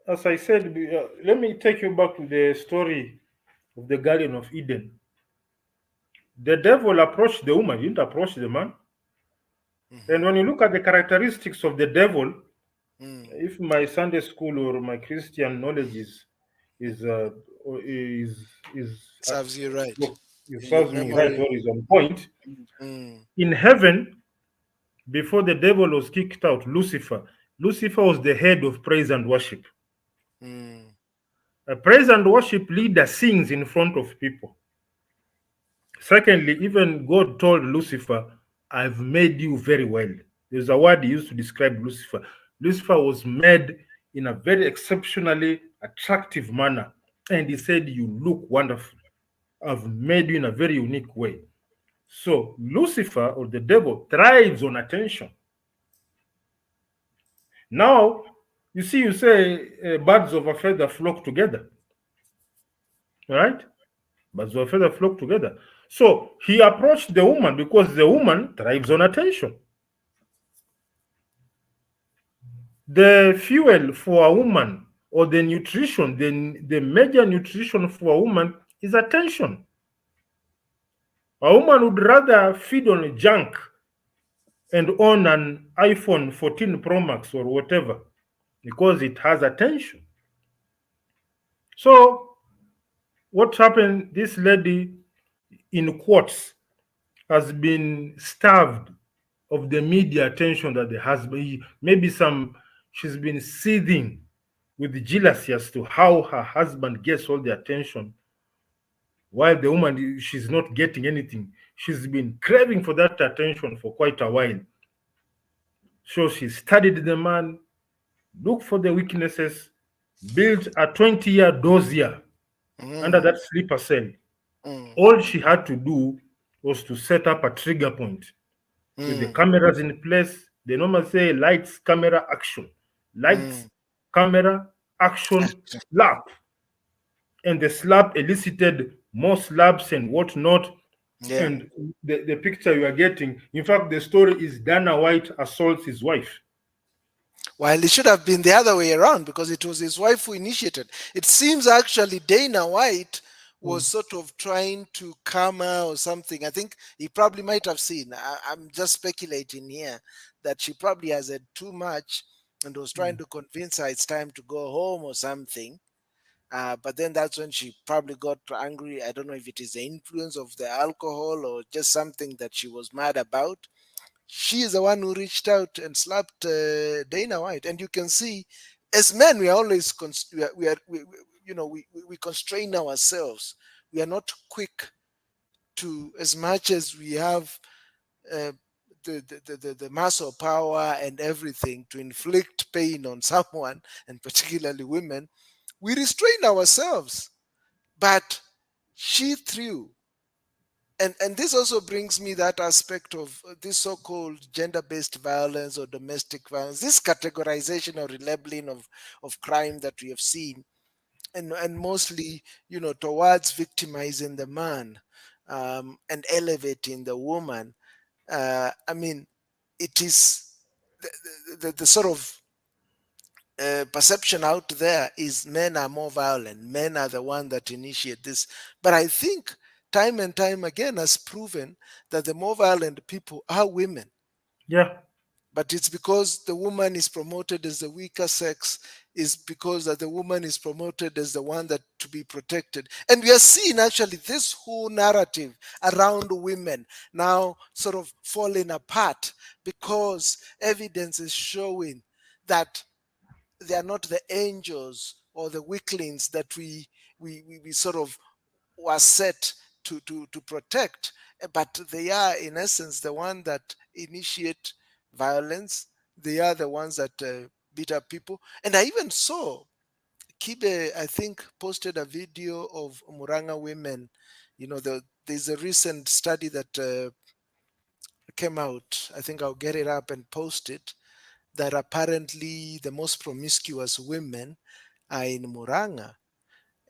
as I said, let me take you back to the story of the Garden of Eden. The devil approached the woman, he didn't approach the man. And when you look at the characteristics of the devil, if my Sunday school or my Christian knowledge is uh, is Serves you right. it In your serves me right memory. or is on point. Mm, In heaven, before the devil was kicked out, Lucifer was the head of praise and worship. mm, A praise and worship leader sings in front of people. Secondly, even God told Lucifer, I've made you very well. There's a word he used to describe Lucifer. Lucifer was made in a very exceptionally attractive manner. And he said, you look wonderful. I've made you in a very unique way. So Lucifer, or the devil, thrives on attention. Now, you say birds of a feather flock together, right? Birds of a feather flock together. So he approached the woman because the woman thrives on attention. The fuel for a woman, or the nutrition, the major nutrition for a woman is attention. A woman would rather feed on junk and own an iPhone 14 Pro Max or whatever because it has attention. So what happened? This lady, in quotes, has been starved of the media attention that the husband, maybe she's been seething with jealousy as to how her husband gets all the attention while the woman, she's not getting anything. She's been craving for that attention for quite a while. So she studied the man, looked for the weaknesses, built a 20-year dossier under that sleeper cell. All she had to do was to set up a trigger point with the cameras in place. They normally say lights, camera, action. Lights, camera, action, slap. And the slap elicited more slaps and whatnot. yeah. And the picture you are getting, in fact, the story is Dana White assaults his wife. While it should have been the other way around, because it was his wife who initiated. It seems actually Dana White was sort of trying to calm her or something. I think he probably might have seen. I'm just speculating here that she probably has had too much and was trying to convince her it's time to go home or something. But then that's when she probably got angry. I don't know if it is the influence of the alcohol or just something that she was mad about. She is the one who reached out and slapped Dana White, and you can see, as men, we are always we constrain ourselves. We are not quick to, as much as we have uh, the muscle power and everything to inflict pain on someone, and particularly women, we restrain ourselves. But she threw, and this also brings me that aspect of this so-called gender-based violence or domestic violence, this categorization or relabeling of crime that we have seen, and mostly, towards victimizing the man, and elevating the woman. I mean, it is the sort of perception out there is men are more violent. Men are the one that initiate this. But I think time and time again has proven that the more violent people are women. Yeah. But it's because the woman is promoted as the weaker sex, is because that the woman is promoted as the one that to be protected. And we are seeing actually this whole narrative around women now sort of falling apart, because evidence is showing that they are not the angels or the weaklings that we sort of were set to protect, but they are in essence the one that initiate violence. They are the ones that beat up people. And I even saw Kibe, I think, posted a video of Muranga women. There's a recent study that came out. I think I'll get it up and post it, that apparently the most promiscuous women are in Muranga.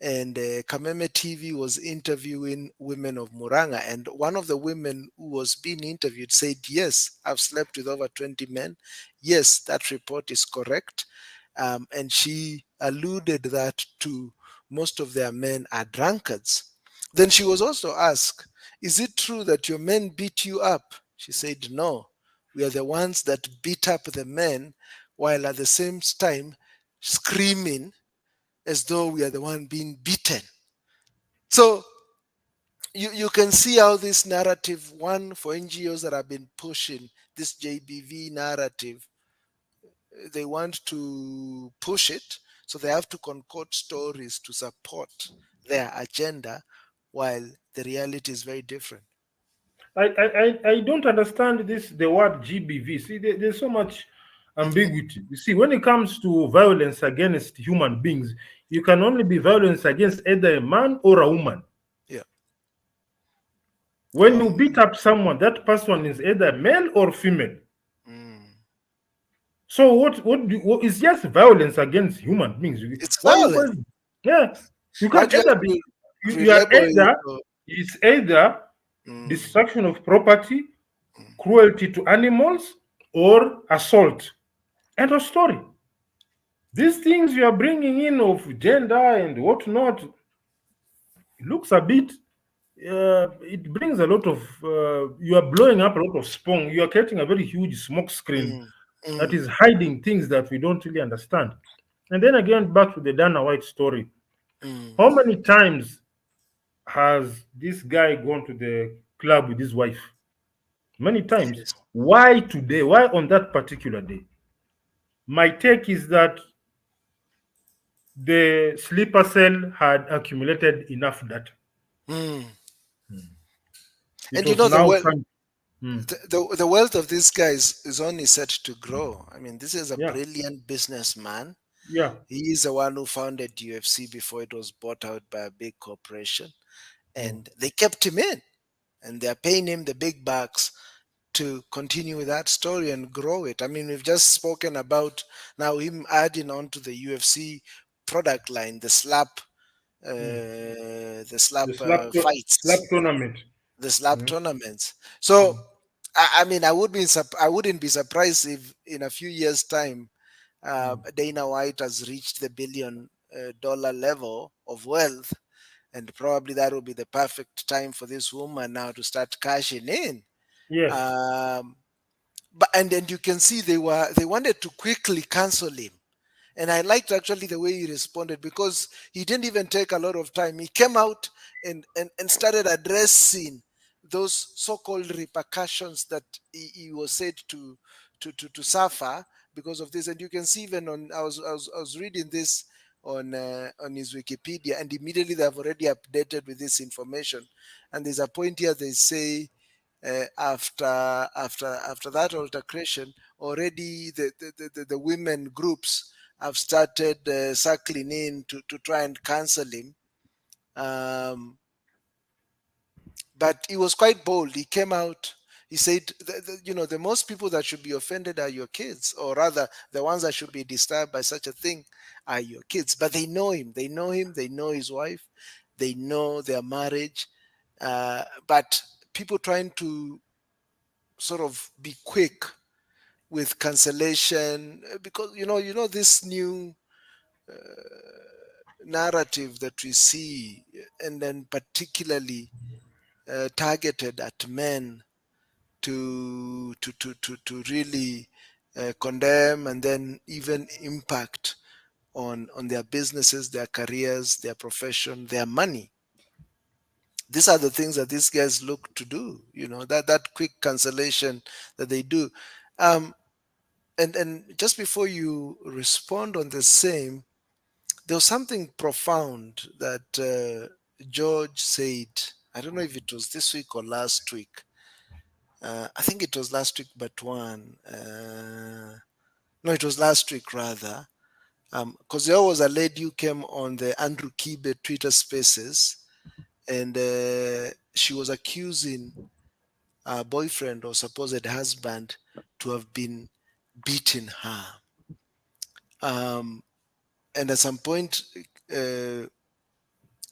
And Kameme TV was interviewing women of Muranga, and one of the women who was being interviewed said, "Yes, I've slept with over 20 men. Yes, that report is correct." And she alluded that to most of their men are drunkards. Then she was also asked, "Is it true that your men beat you up?" She said, "No, we are the ones that beat up the men, while at the same time screaming as though we are the one being beaten." So you can see how this narrative, one, for NGOs that have been pushing this JBV narrative, they want to push it, so they have to concoct stories to support their agenda, while the reality is very different. I don't understand this, the word GBV. See, there's so much ambiguity. You see, when it comes to violence against human beings, you can only be violence against either a man or a woman. Yeah. When you beat up someone, that person is either male or female. So what is just violence against human beings? It's Why you violence. call it? Yeah, you Why can do you either have be to you are relabel it? either it's either destruction of property, cruelty to animals, or assault. End of story. These things you are bringing in of gender and whatnot, it looks a bit. It brings a lot of. You are blowing up a lot of smoke. You are creating a very huge smoke screen that is hiding things that we don't really understand. And then again, back to the Dana White story. How many times has this guy gone to the club with his wife? Many times. Yes. Why today? Why on that particular day? My take is that the sleeper cell had accumulated enough data. It And was the now well, time. the wealth of these guys is only set to grow. I mean, this is a Yeah, brilliant businessman. yeah. He is the one who founded UFC before it was bought out by a big corporation, and they kept him in, and they're paying him the big bucks to continue with that story and grow it. I mean, we've just spoken about now him adding on to the UFC product line, the slap The slap fights, tournament. the slap tournaments. So, I mean, I wouldn't be surprised if in a few years' time, Dana White has reached the $1 billion level of wealth, and probably that will be the perfect time for this woman now to start cashing in. Yes. But and then you can see they wanted to quickly cancel him. And I liked actually the way he responded, because he didn't even take a lot of time. He came out and started addressing those so-called repercussions that he was said to suffer because of this. And you can see even on I was reading this on his Wikipedia, and immediately they've already updated with this information. And there's a point here they say, after that altercation, already the women groups have started circling in to try and cancel him. But he was quite bold. He came out. He said, the most people that should be offended are your kids, or rather, the ones that should be disturbed by such a thing are your kids. But they know him. They know him. They know his wife. They know their marriage. But people trying to sort of be quick with cancellation, because this new narrative that we see, and then particularly targeted at men to really condemn and then even impact on their businesses, their careers, their profession, their money. These are the things that these guys look to do, that quick cancellation that they do. And just before you respond on the same, there was something profound that George said. I don't know if it was this week or last week. I think it was last week, but one. No, it was last week rather. Because there was a lady who came on the Andrew Kibe Twitter Spaces, and she was accusing her boyfriend or supposed husband to have been beating her. And at some point,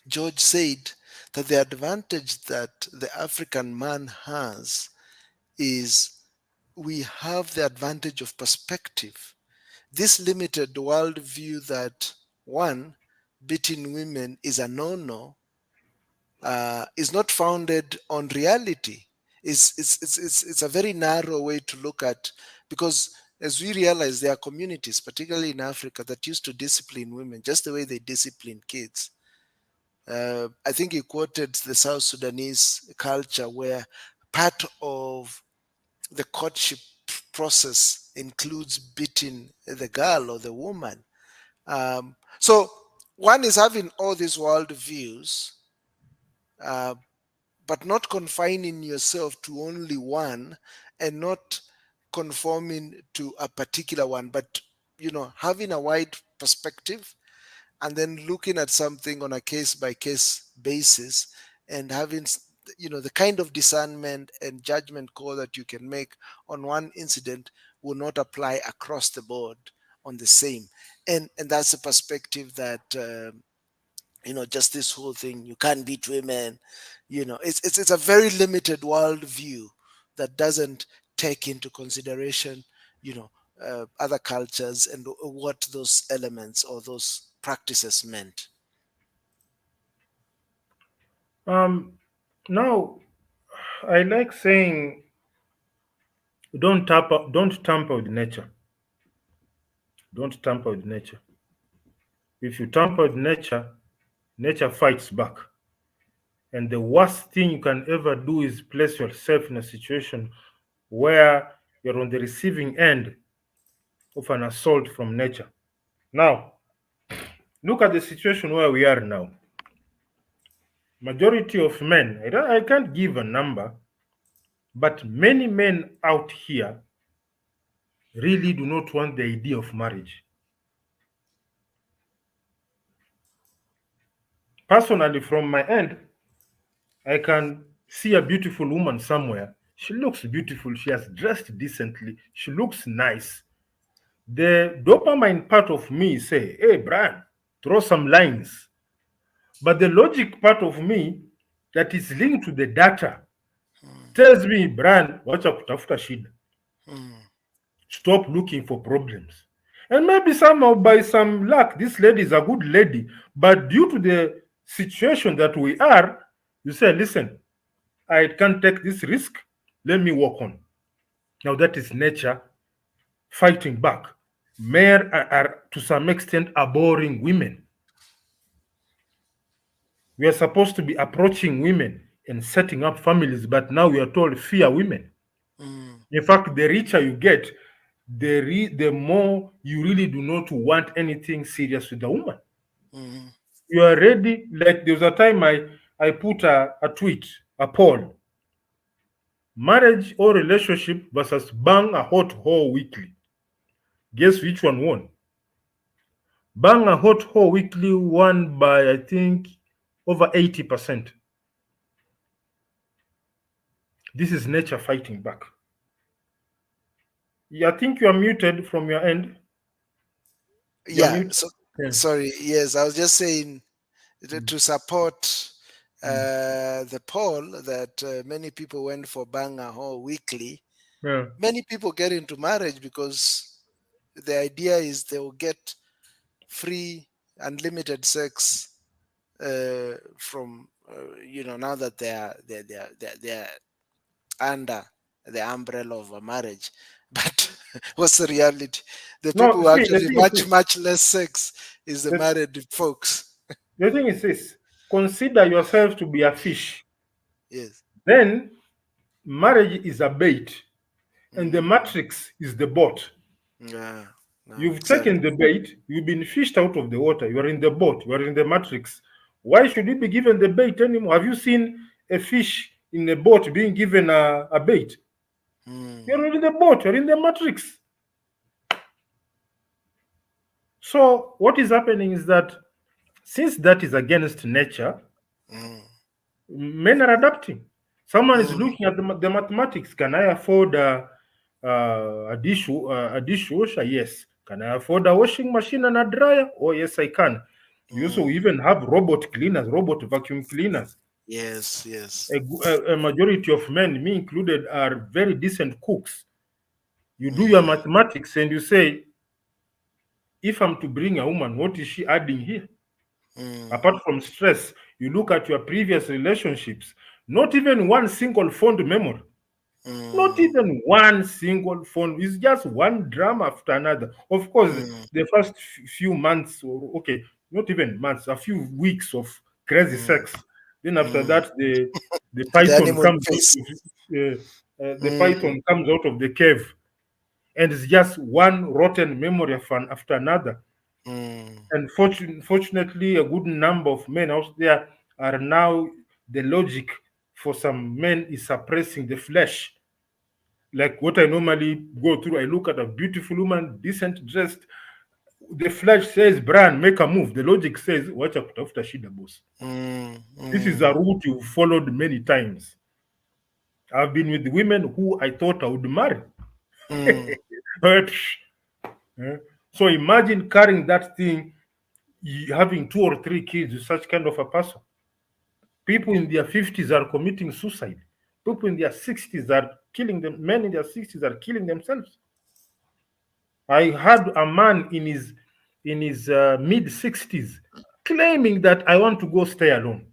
George said that the advantage that the African man has is we have the advantage of perspective. This limited worldview that, one, beating women is a no-no, is not founded on reality. It's a very narrow way to look at, because as we realize, there are communities, particularly in Africa, that used to discipline women just the way they discipline kids. I think he quoted the South Sudanese culture where part of the courtship process includes beating the girl or the woman. So one is having all these world views, but not confining yourself to only one, and not conforming to a particular one, but having a wide perspective, and then looking at something on a case by case basis, and having the kind of discernment and judgment call that you can make on one incident will not apply across the board on the same. And that's a perspective that just this whole thing, you can't beat women, it's a very limited worldview that doesn't take into consideration other cultures and what those elements or those practices meant. Now, I like saying, don't tamper with nature. Don't tamper with nature. If you tamper with nature, nature fights back. And the worst thing you can ever do is place yourself in a situation where you're on the receiving end of an assault from nature. Now, look at the situation where we are now. Majority of men, I can't give a number, but many men out here really do not want the idea of marriage. Personally, from my end, I can see a beautiful woman somewhere. She looks beautiful. She has dressed decently. She looks nice. The dopamine part of me say, hey, Brian, throw some lines. But the logic part of me that is linked to the data tells me, Brian, wacha kutafuta shida. Stop looking for problems. And maybe somehow by some luck, this lady is a good lady. But due to the situation that we are, you say, listen, I can't take this risk. Let me walk on. Now that is nature fighting back. Men are to some extent abhorring women. We are supposed to be approaching women and setting up families, but now we are told fear women. In fact, the richer you get, the more you really do not want anything serious with a woman. You are ready. Like there was a time I put a tweet, a poll. Marriage or relationship versus bang a hot hole weekly. Guess which one won? Bang a hot hole weekly won by, I think, over 80%. This is nature fighting back. Yeah, I think you are muted from your end. Yeah. So, sorry. Yes, I was just saying to support the poll that many people went for bang a hole weekly. Yeah. Many people get into marriage because the idea is they will get free, unlimited sex from now that they're under the umbrella of a marriage. But what's the reality? The people who actually much less sex is the married folks. The thing is this: consider yourself to be a fish. Yes. Then marriage is a bait, and the matrix is the boat. Yeah. No, You've taken the bait, you've been fished out of the water, you are in the boat, you are in the matrix. Why should you be given the bait anymore? Have you seen a fish in a boat being given a bait? You're in the boat, you're in the matrix. So what is happening is that since that is against nature, men are adapting. Someone is looking at the mathematics. Can I afford a dishwasher? Yes. Can I afford a washing machine and a dryer? Oh, yes, I can. We also even have robot cleaners, robot vacuum cleaners. Yes, yes. A majority of men, me included, are very decent cooks. You do your mathematics and you say, if I'm to bring a woman, what is she adding here? Apart from stress, you look at your previous relationships, not even one single fond memory. Not even one single fond. It's just one drama after another. Of course, the first few months, or okay, not even months, a few weeks of crazy sex. Then after that, the python comes. The python comes out of the cave, and it's just one rotten memory after another. And fortunately, a good number of men out there are now, the logic for some men is suppressing the flesh. Like what I normally go through, I look at a beautiful woman, decent dressed. The flesh says, Brian, make a move. The logic says, watch out after shida boss. This is a route you've followed many times. I've been with women who I thought I would marry. So imagine carrying that thing, having 2 or 3 kids with such kind of a person. People in their 50s are committing suicide. People in their 60s are killing them. Men in their 60s are killing themselves. I had a man in his mid 60s claiming that I want to go stay alone.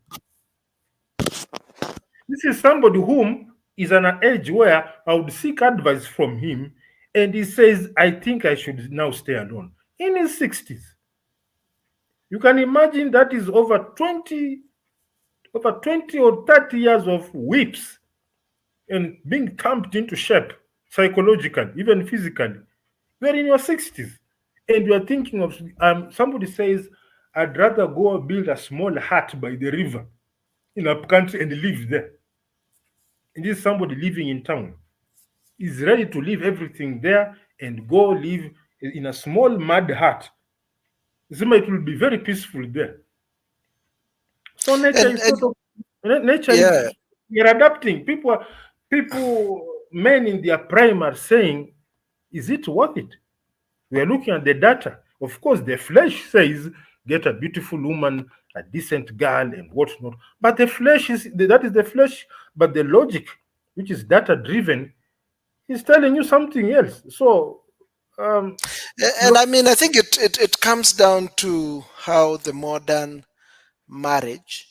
This is somebody whom is at an age where I would seek advice from him, and he says, I think I should now stay alone. In his 60s. You can imagine that is over 20 or 30 years of whips and being thumped into shape psychologically, even physically. You're in your 60s and you're thinking of, somebody says, I'd rather go build a small hut by the river in a country and live there. And this is somebody living in town. Is ready to leave everything there and go live in a small mud hut. It will be very peaceful there. So nature is sort of, nature is, you're adapting. People, men in their prime are saying, is it worth it? We are looking at the data. Of course, the flesh says, get a beautiful woman, a decent girl, and whatnot. But the flesh that is the flesh. But the logic, which is data driven, is telling you something else. So, and I mean, I think it comes down to how the modern marriage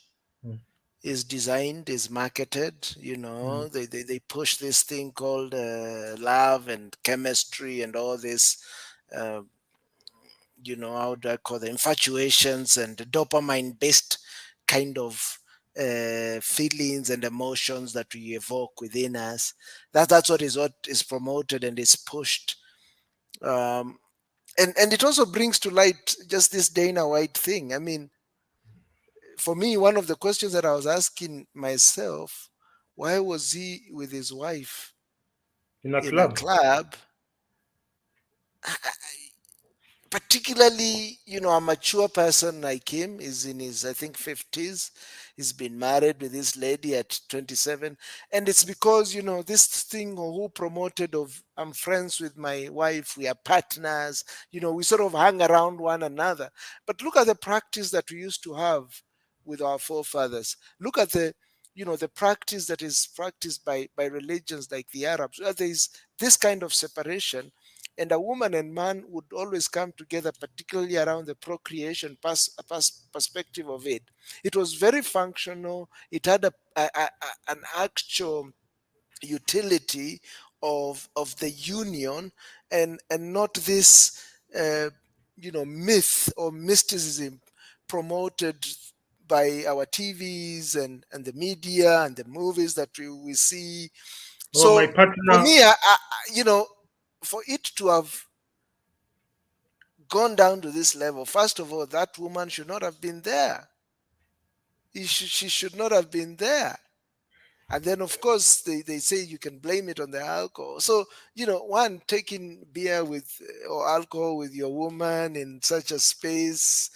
is designed, is marketed. They push this thing called love and chemistry and all this. Uh, how do I call them, infatuations and dopamine based kind of feelings and emotions that we evoke within us. That's what is promoted and is pushed. And it also brings to light just this Dana White thing. I mean, for me, one of the questions that I was asking myself, why was he with his wife in a in a club? club? Particularly, a mature person like him is in his, I think, 50s. He's been married with this lady at 27. And it's because, this thing who promoted of I'm friends with my wife, we are partners, we sort of hang around one another. But look at the practice that we used to have with our forefathers. Look at the practice that is practiced by religions like the Arabs, where there is this kind of separation, and a woman and man would always come together, particularly around the procreation perspective of it. It was very functional. It had an actual utility of the union, and not this myth or mysticism promoted by our TVs and the media and the movies that we see. Oh, my So for partner. me, for it to have gone down to this level, first of all, that woman should not have been there. She should not have been there. And then, of course, they say you can blame it on the alcohol. So, one, taking beer or alcohol with your woman in such a space,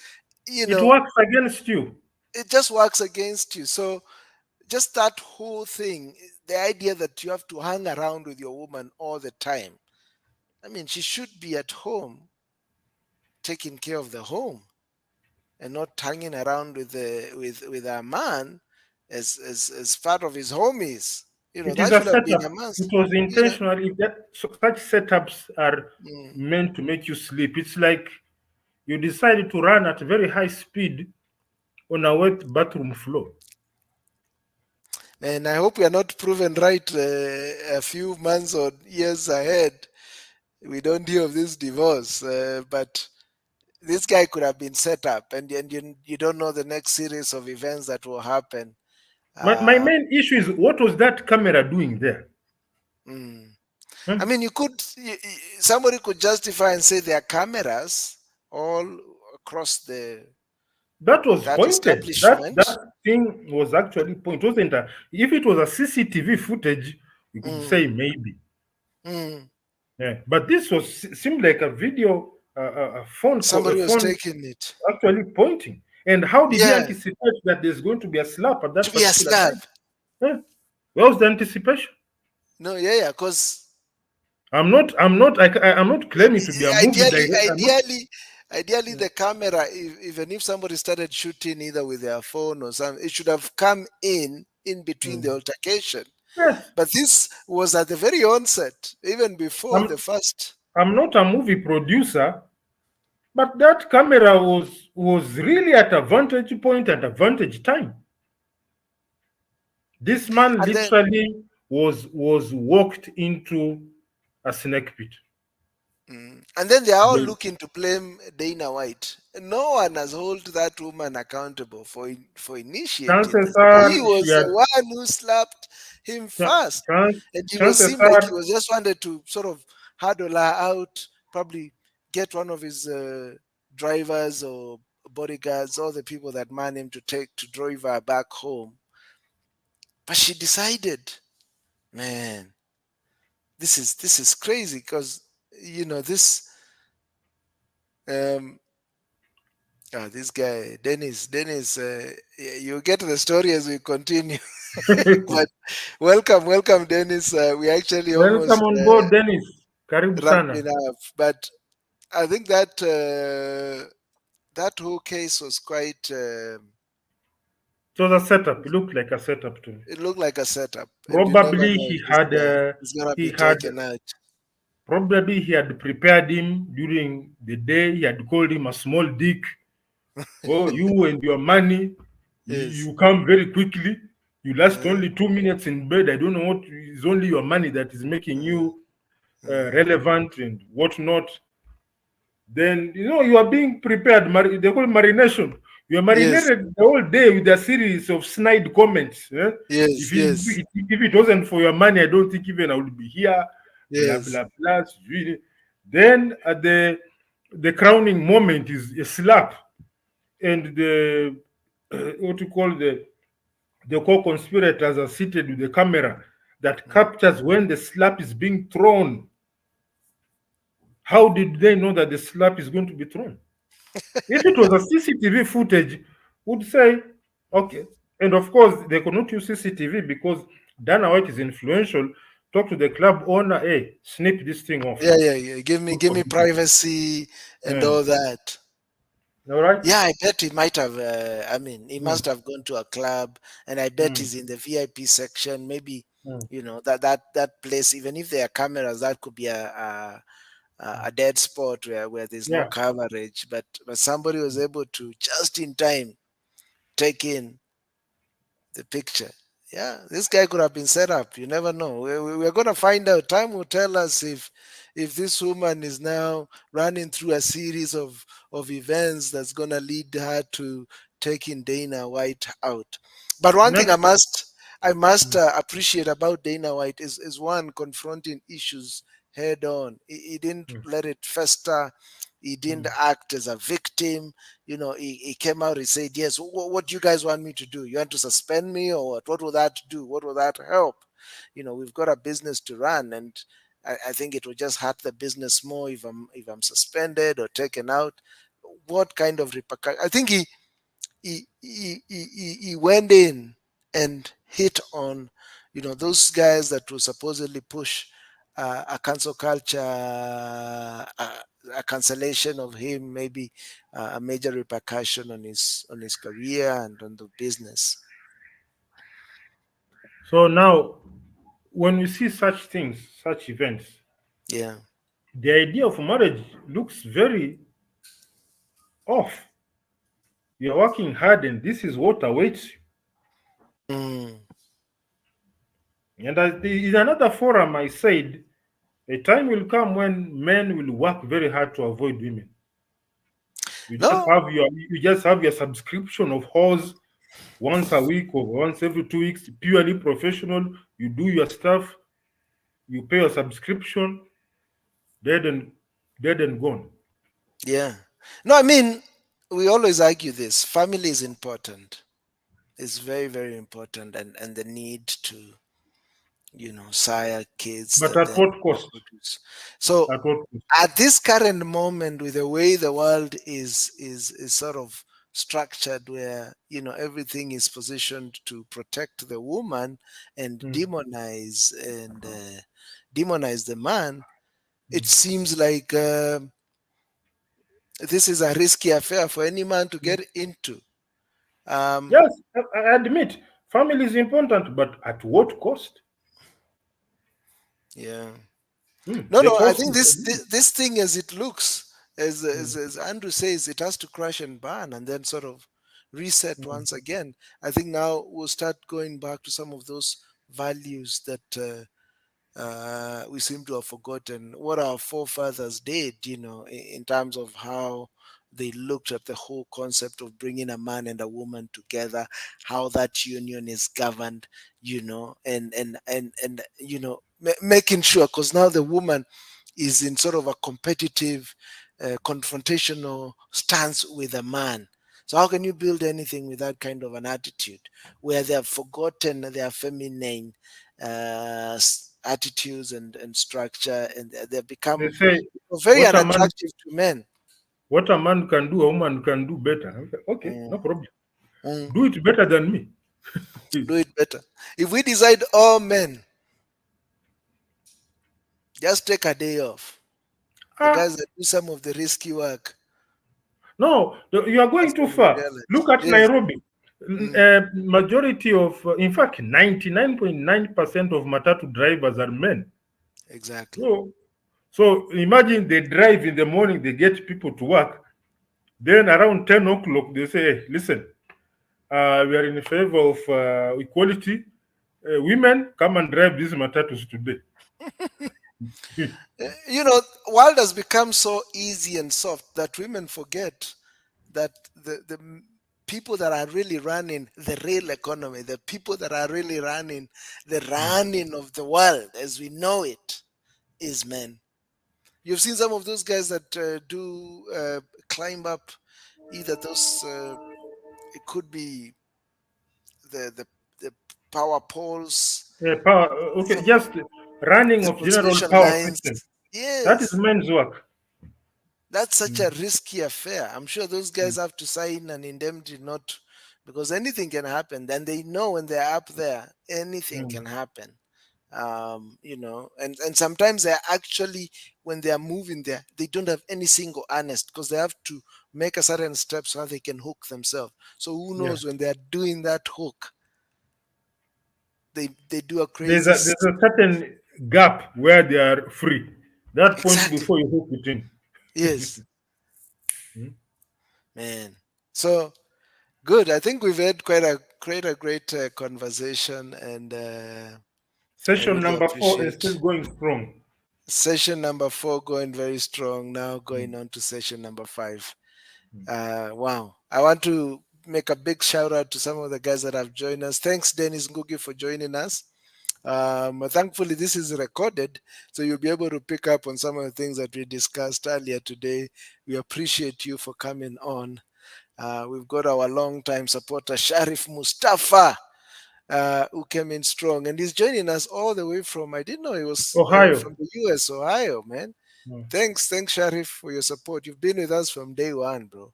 It works against you. it just works against you. So, just that whole thing, the idea that you have to hang around with your woman all the time. I mean, she should be at home taking care of the home and not hanging around with a man as part of his homies. It is That a should have been setup. a must. It was intentional. Such setups are Mm. meant to make you sleep. It's like you decided to run at very high speed on a wet bathroom floor. And I hope we are not proven right a few months or years ahead. We don't hear of this divorce, but this guy could have been set up, and you don't know the next series of events that will happen. My main issue is, what was that camera doing there? I mean, somebody could justify and say there are cameras all across That was that pointed. establishment. That thing was actually pointed. Wasn't a, if it was a CCTV footage, we could say maybe. Yeah, but this seemed like a video, a phone call, Somebody a was phone taking it. actually pointing. And how did he Yeah, anticipate that there's going to be a slap at that to be a particular slab. time? Yeah. Where was the anticipation? No, yeah, because I'm not claiming to be a movie director. ideally, the camera, even if somebody started shooting either with their phone or something, it should have come in between the altercation. Yes. But this was at the very onset, even before the first. I'm not a movie producer, but that camera was really at a vantage point at a vantage time. This man And literally was walked into a snake pit. And then they are all looking to blame Dana White. No one has held that woman accountable for initiating Chances this. are He was the one who slapped him first, and it seemed like he was just wanted to sort of huddle her out, probably get one of his drivers or bodyguards, all the people that man him to drive her back home. But she decided, man, this is crazy, because this. This guy, Dennis, you get the story as we continue. But welcome, Dennis. We actually almost Welcome on board, Dennis. Karibu sana. wrapping up. But I think that that whole case was quite. It was a setup. It looked like a setup to me. It looked like a setup. Probably he had probably he had prepared him during the day. He had called him a small dick. Oh, you and your money. Yes. You come very quickly. You last only 2 minutes in bed. I don't know what is only your money that is making you relevant and whatnot. Then you are being prepared. They call marination. You are Yes. marinated the whole day with a series of snide comments. Yes. Yes. If it wasn't for your money, I don't think even I would be here. Blah Yes. blah blah. Then at the crowning moment is a slap, and the what you call the co-conspirators are seated with the camera that captures when the slap is being thrown. How did they know that the slap is going to be thrown? If it was a CCTV footage, would say, okay. And of course, they could not use CCTV because Dana White is influential. Talk to the club owner, hey, snip this thing off. Yeah. Give me privacy and all that. All right? Yeah, I bet he might have. I mean, he Mm, must have gone to a club, and I bet mm, he's in the VIP section. Maybe mm. that place. Even if there are cameras, that could be a dead spot where there's no Yeah. coverage. But somebody was able to just in time take in the picture. Yeah, this guy could have been set up. You never know. We're going to find out. Time will tell us if this woman is now running through a series of events that's going to lead her to taking Dana White out. But one thing Next. I must Mm, appreciate about Dana White is one, confronting issues head on. He didn't mm, let it fester. He didn't mm. act as a victim. He came out, he said, yes, what do you guys want me to do? You want to suspend me or what? What will that do? What will that help? We've got a business to run, and I think it will just hurt the business more if I'm suspended or taken out. What kind of repercussion? I think he went in and hit on those guys that will supposedly push a cancel culture, a cancellation of him, maybe a major repercussion on his career and on the business. So now, when we see such things, such events, Yeah. the idea of marriage looks very off. You're working hard, and this is what awaits you. Mm. And in another forum, I said, a time will come when men will work very hard to avoid women. No. You just have your subscription of whores once a week or once every 2 weeks, purely professional. You do your stuff, you pay your subscription, dead and dead and gone. Yeah. No, I mean, we always argue this. Family is important. It's very, very important, and the need to sire kids But that at then what cost? produce. So At what cost? at this current moment, with the way the world is sort of structured, where everything is positioned to protect the woman and Mm, demonize the man, it mm. seems like this is a risky affair for any man to get into. Yes, I admit family is important, but at what cost? Yeah. The No. I cost think is this thing, as it looks, as, mm, as as Andrew says, it has to crash and burn, and then sort of reset mm, once again. I think now we'll start going back to some of those values that we seem to have forgotten what our forefathers did, in terms of how they looked at the whole concept of bringing a man and a woman together, how that union is governed, and making sure, because now the woman is in sort of a competitive, confrontational stance with a man. So how can you build anything with that kind of an attitude, where they have forgotten their feminine attitudes and structure, and they've they become say very what a man unattractive to men. what a man can do, a woman can do better. Okay, Mm, no problem. mm, Do it better than me, do please. it better. If we decide all men just take a day off, the Ah, guys that do some of the risky work, no, you are going that's too when we far. Look realize. at Yes. Nairobi. Mm, Majority of, in fact, 99.9% of matatu drivers are men. exactly. So imagine they drive in the morning, they get people to work. Then around 10 o'clock, they say, hey, listen, We are in favor of equality. Women, come and drive these matatus today. You know, world has become so easy and soft that women forget that the people that are really running the real economy, the people that are really running the running of the world as we know it, is men. You've seen some of those guys that do climb up either those, it could be the power poles, Power, okay, just running the of general transmission power lines. system. That is Yes, men's work. that's such a risky affair. I'm sure those guys have to sign an indemnity not, because anything can happen. Then they know when they're up there, anything can happen. You know, and sometimes they're actually, when they are moving there, they don't have any single harness because they have to make a certain step so that they can hook themselves. So who Yeah. knows, when they're doing that hook, they do a There's crazy a there's a certain gap where they are free. That point exactly. before you hook it in. Yes, man. So good. I think we've had quite a great conversation, and I Session really number 4 is appreciate still going strong. session number 4 going very strong. Now going on to session number 5. Wow. I want to make a big shout out to some of the guys that have joined us. Thanks, Dennis Ngugi, for joining us. Thankfully, this is recorded, so you'll be able to pick up on some of the things that we discussed earlier today. We appreciate you for coming on. We've got our long-time supporter, Sharif Mustafa, who came in strong, and he's joining us all the way from, I didn't know he was Ohio. from the US, Ohio, man. Thanks, Sharif, for your support. You've been with us from day one, bro.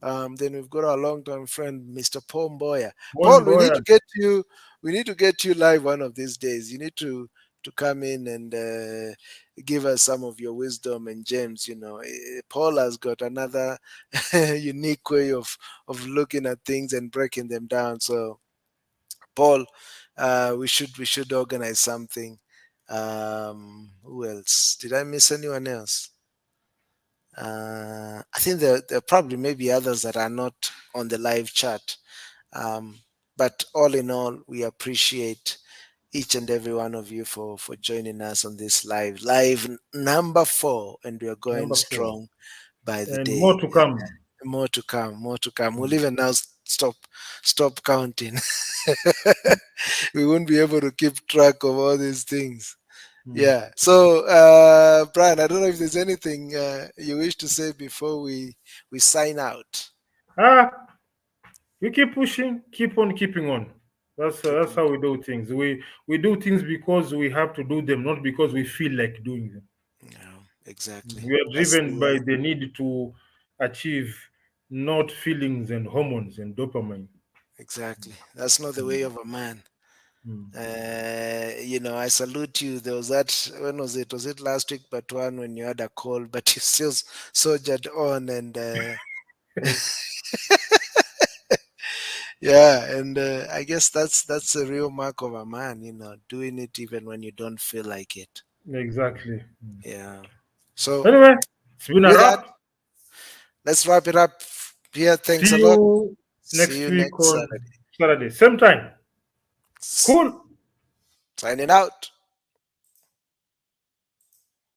Then we've got our long-time friend, Mr. Paul Mboya. Paul, we need to get you. We need to get you live one of these days. You need to come in and give us some of your wisdom and gems. You know, Paul has got another unique way of looking at things and breaking them down. So, Paul, we should organize something. Who else? Did I miss anyone else? I think there probably may be others that are not on the live chat. But all in all, we appreciate each and every one of you for joining us on this live number 4, and we are going strong by the and day. more to come. More to come. We'll even now stop counting. We won't be able to keep track of all these things. Yeah. So, Brian, I don't know if there's anything you wish to say before we sign out. We keep pushing, keep on keeping on. That's how we do things. We do things because we have to do them, not because we feel like doing them. Yeah, exactly. We are driven by the need to achieve, not feelings and hormones and dopamine. Exactly. That's not the way of a man. You know, I salute you. There was that, when was it? Was it last week, but one, when you had a cold, but you still soldiered on, and yeah, and I guess that's a real mark of a man, you know, doing it even when you don't feel like it. Exactly. Yeah. So anyway, it's been a wrap. Let's wrap it up here. Thanks a lot. See you next week on Saturday. Same time. Cool. Signing out.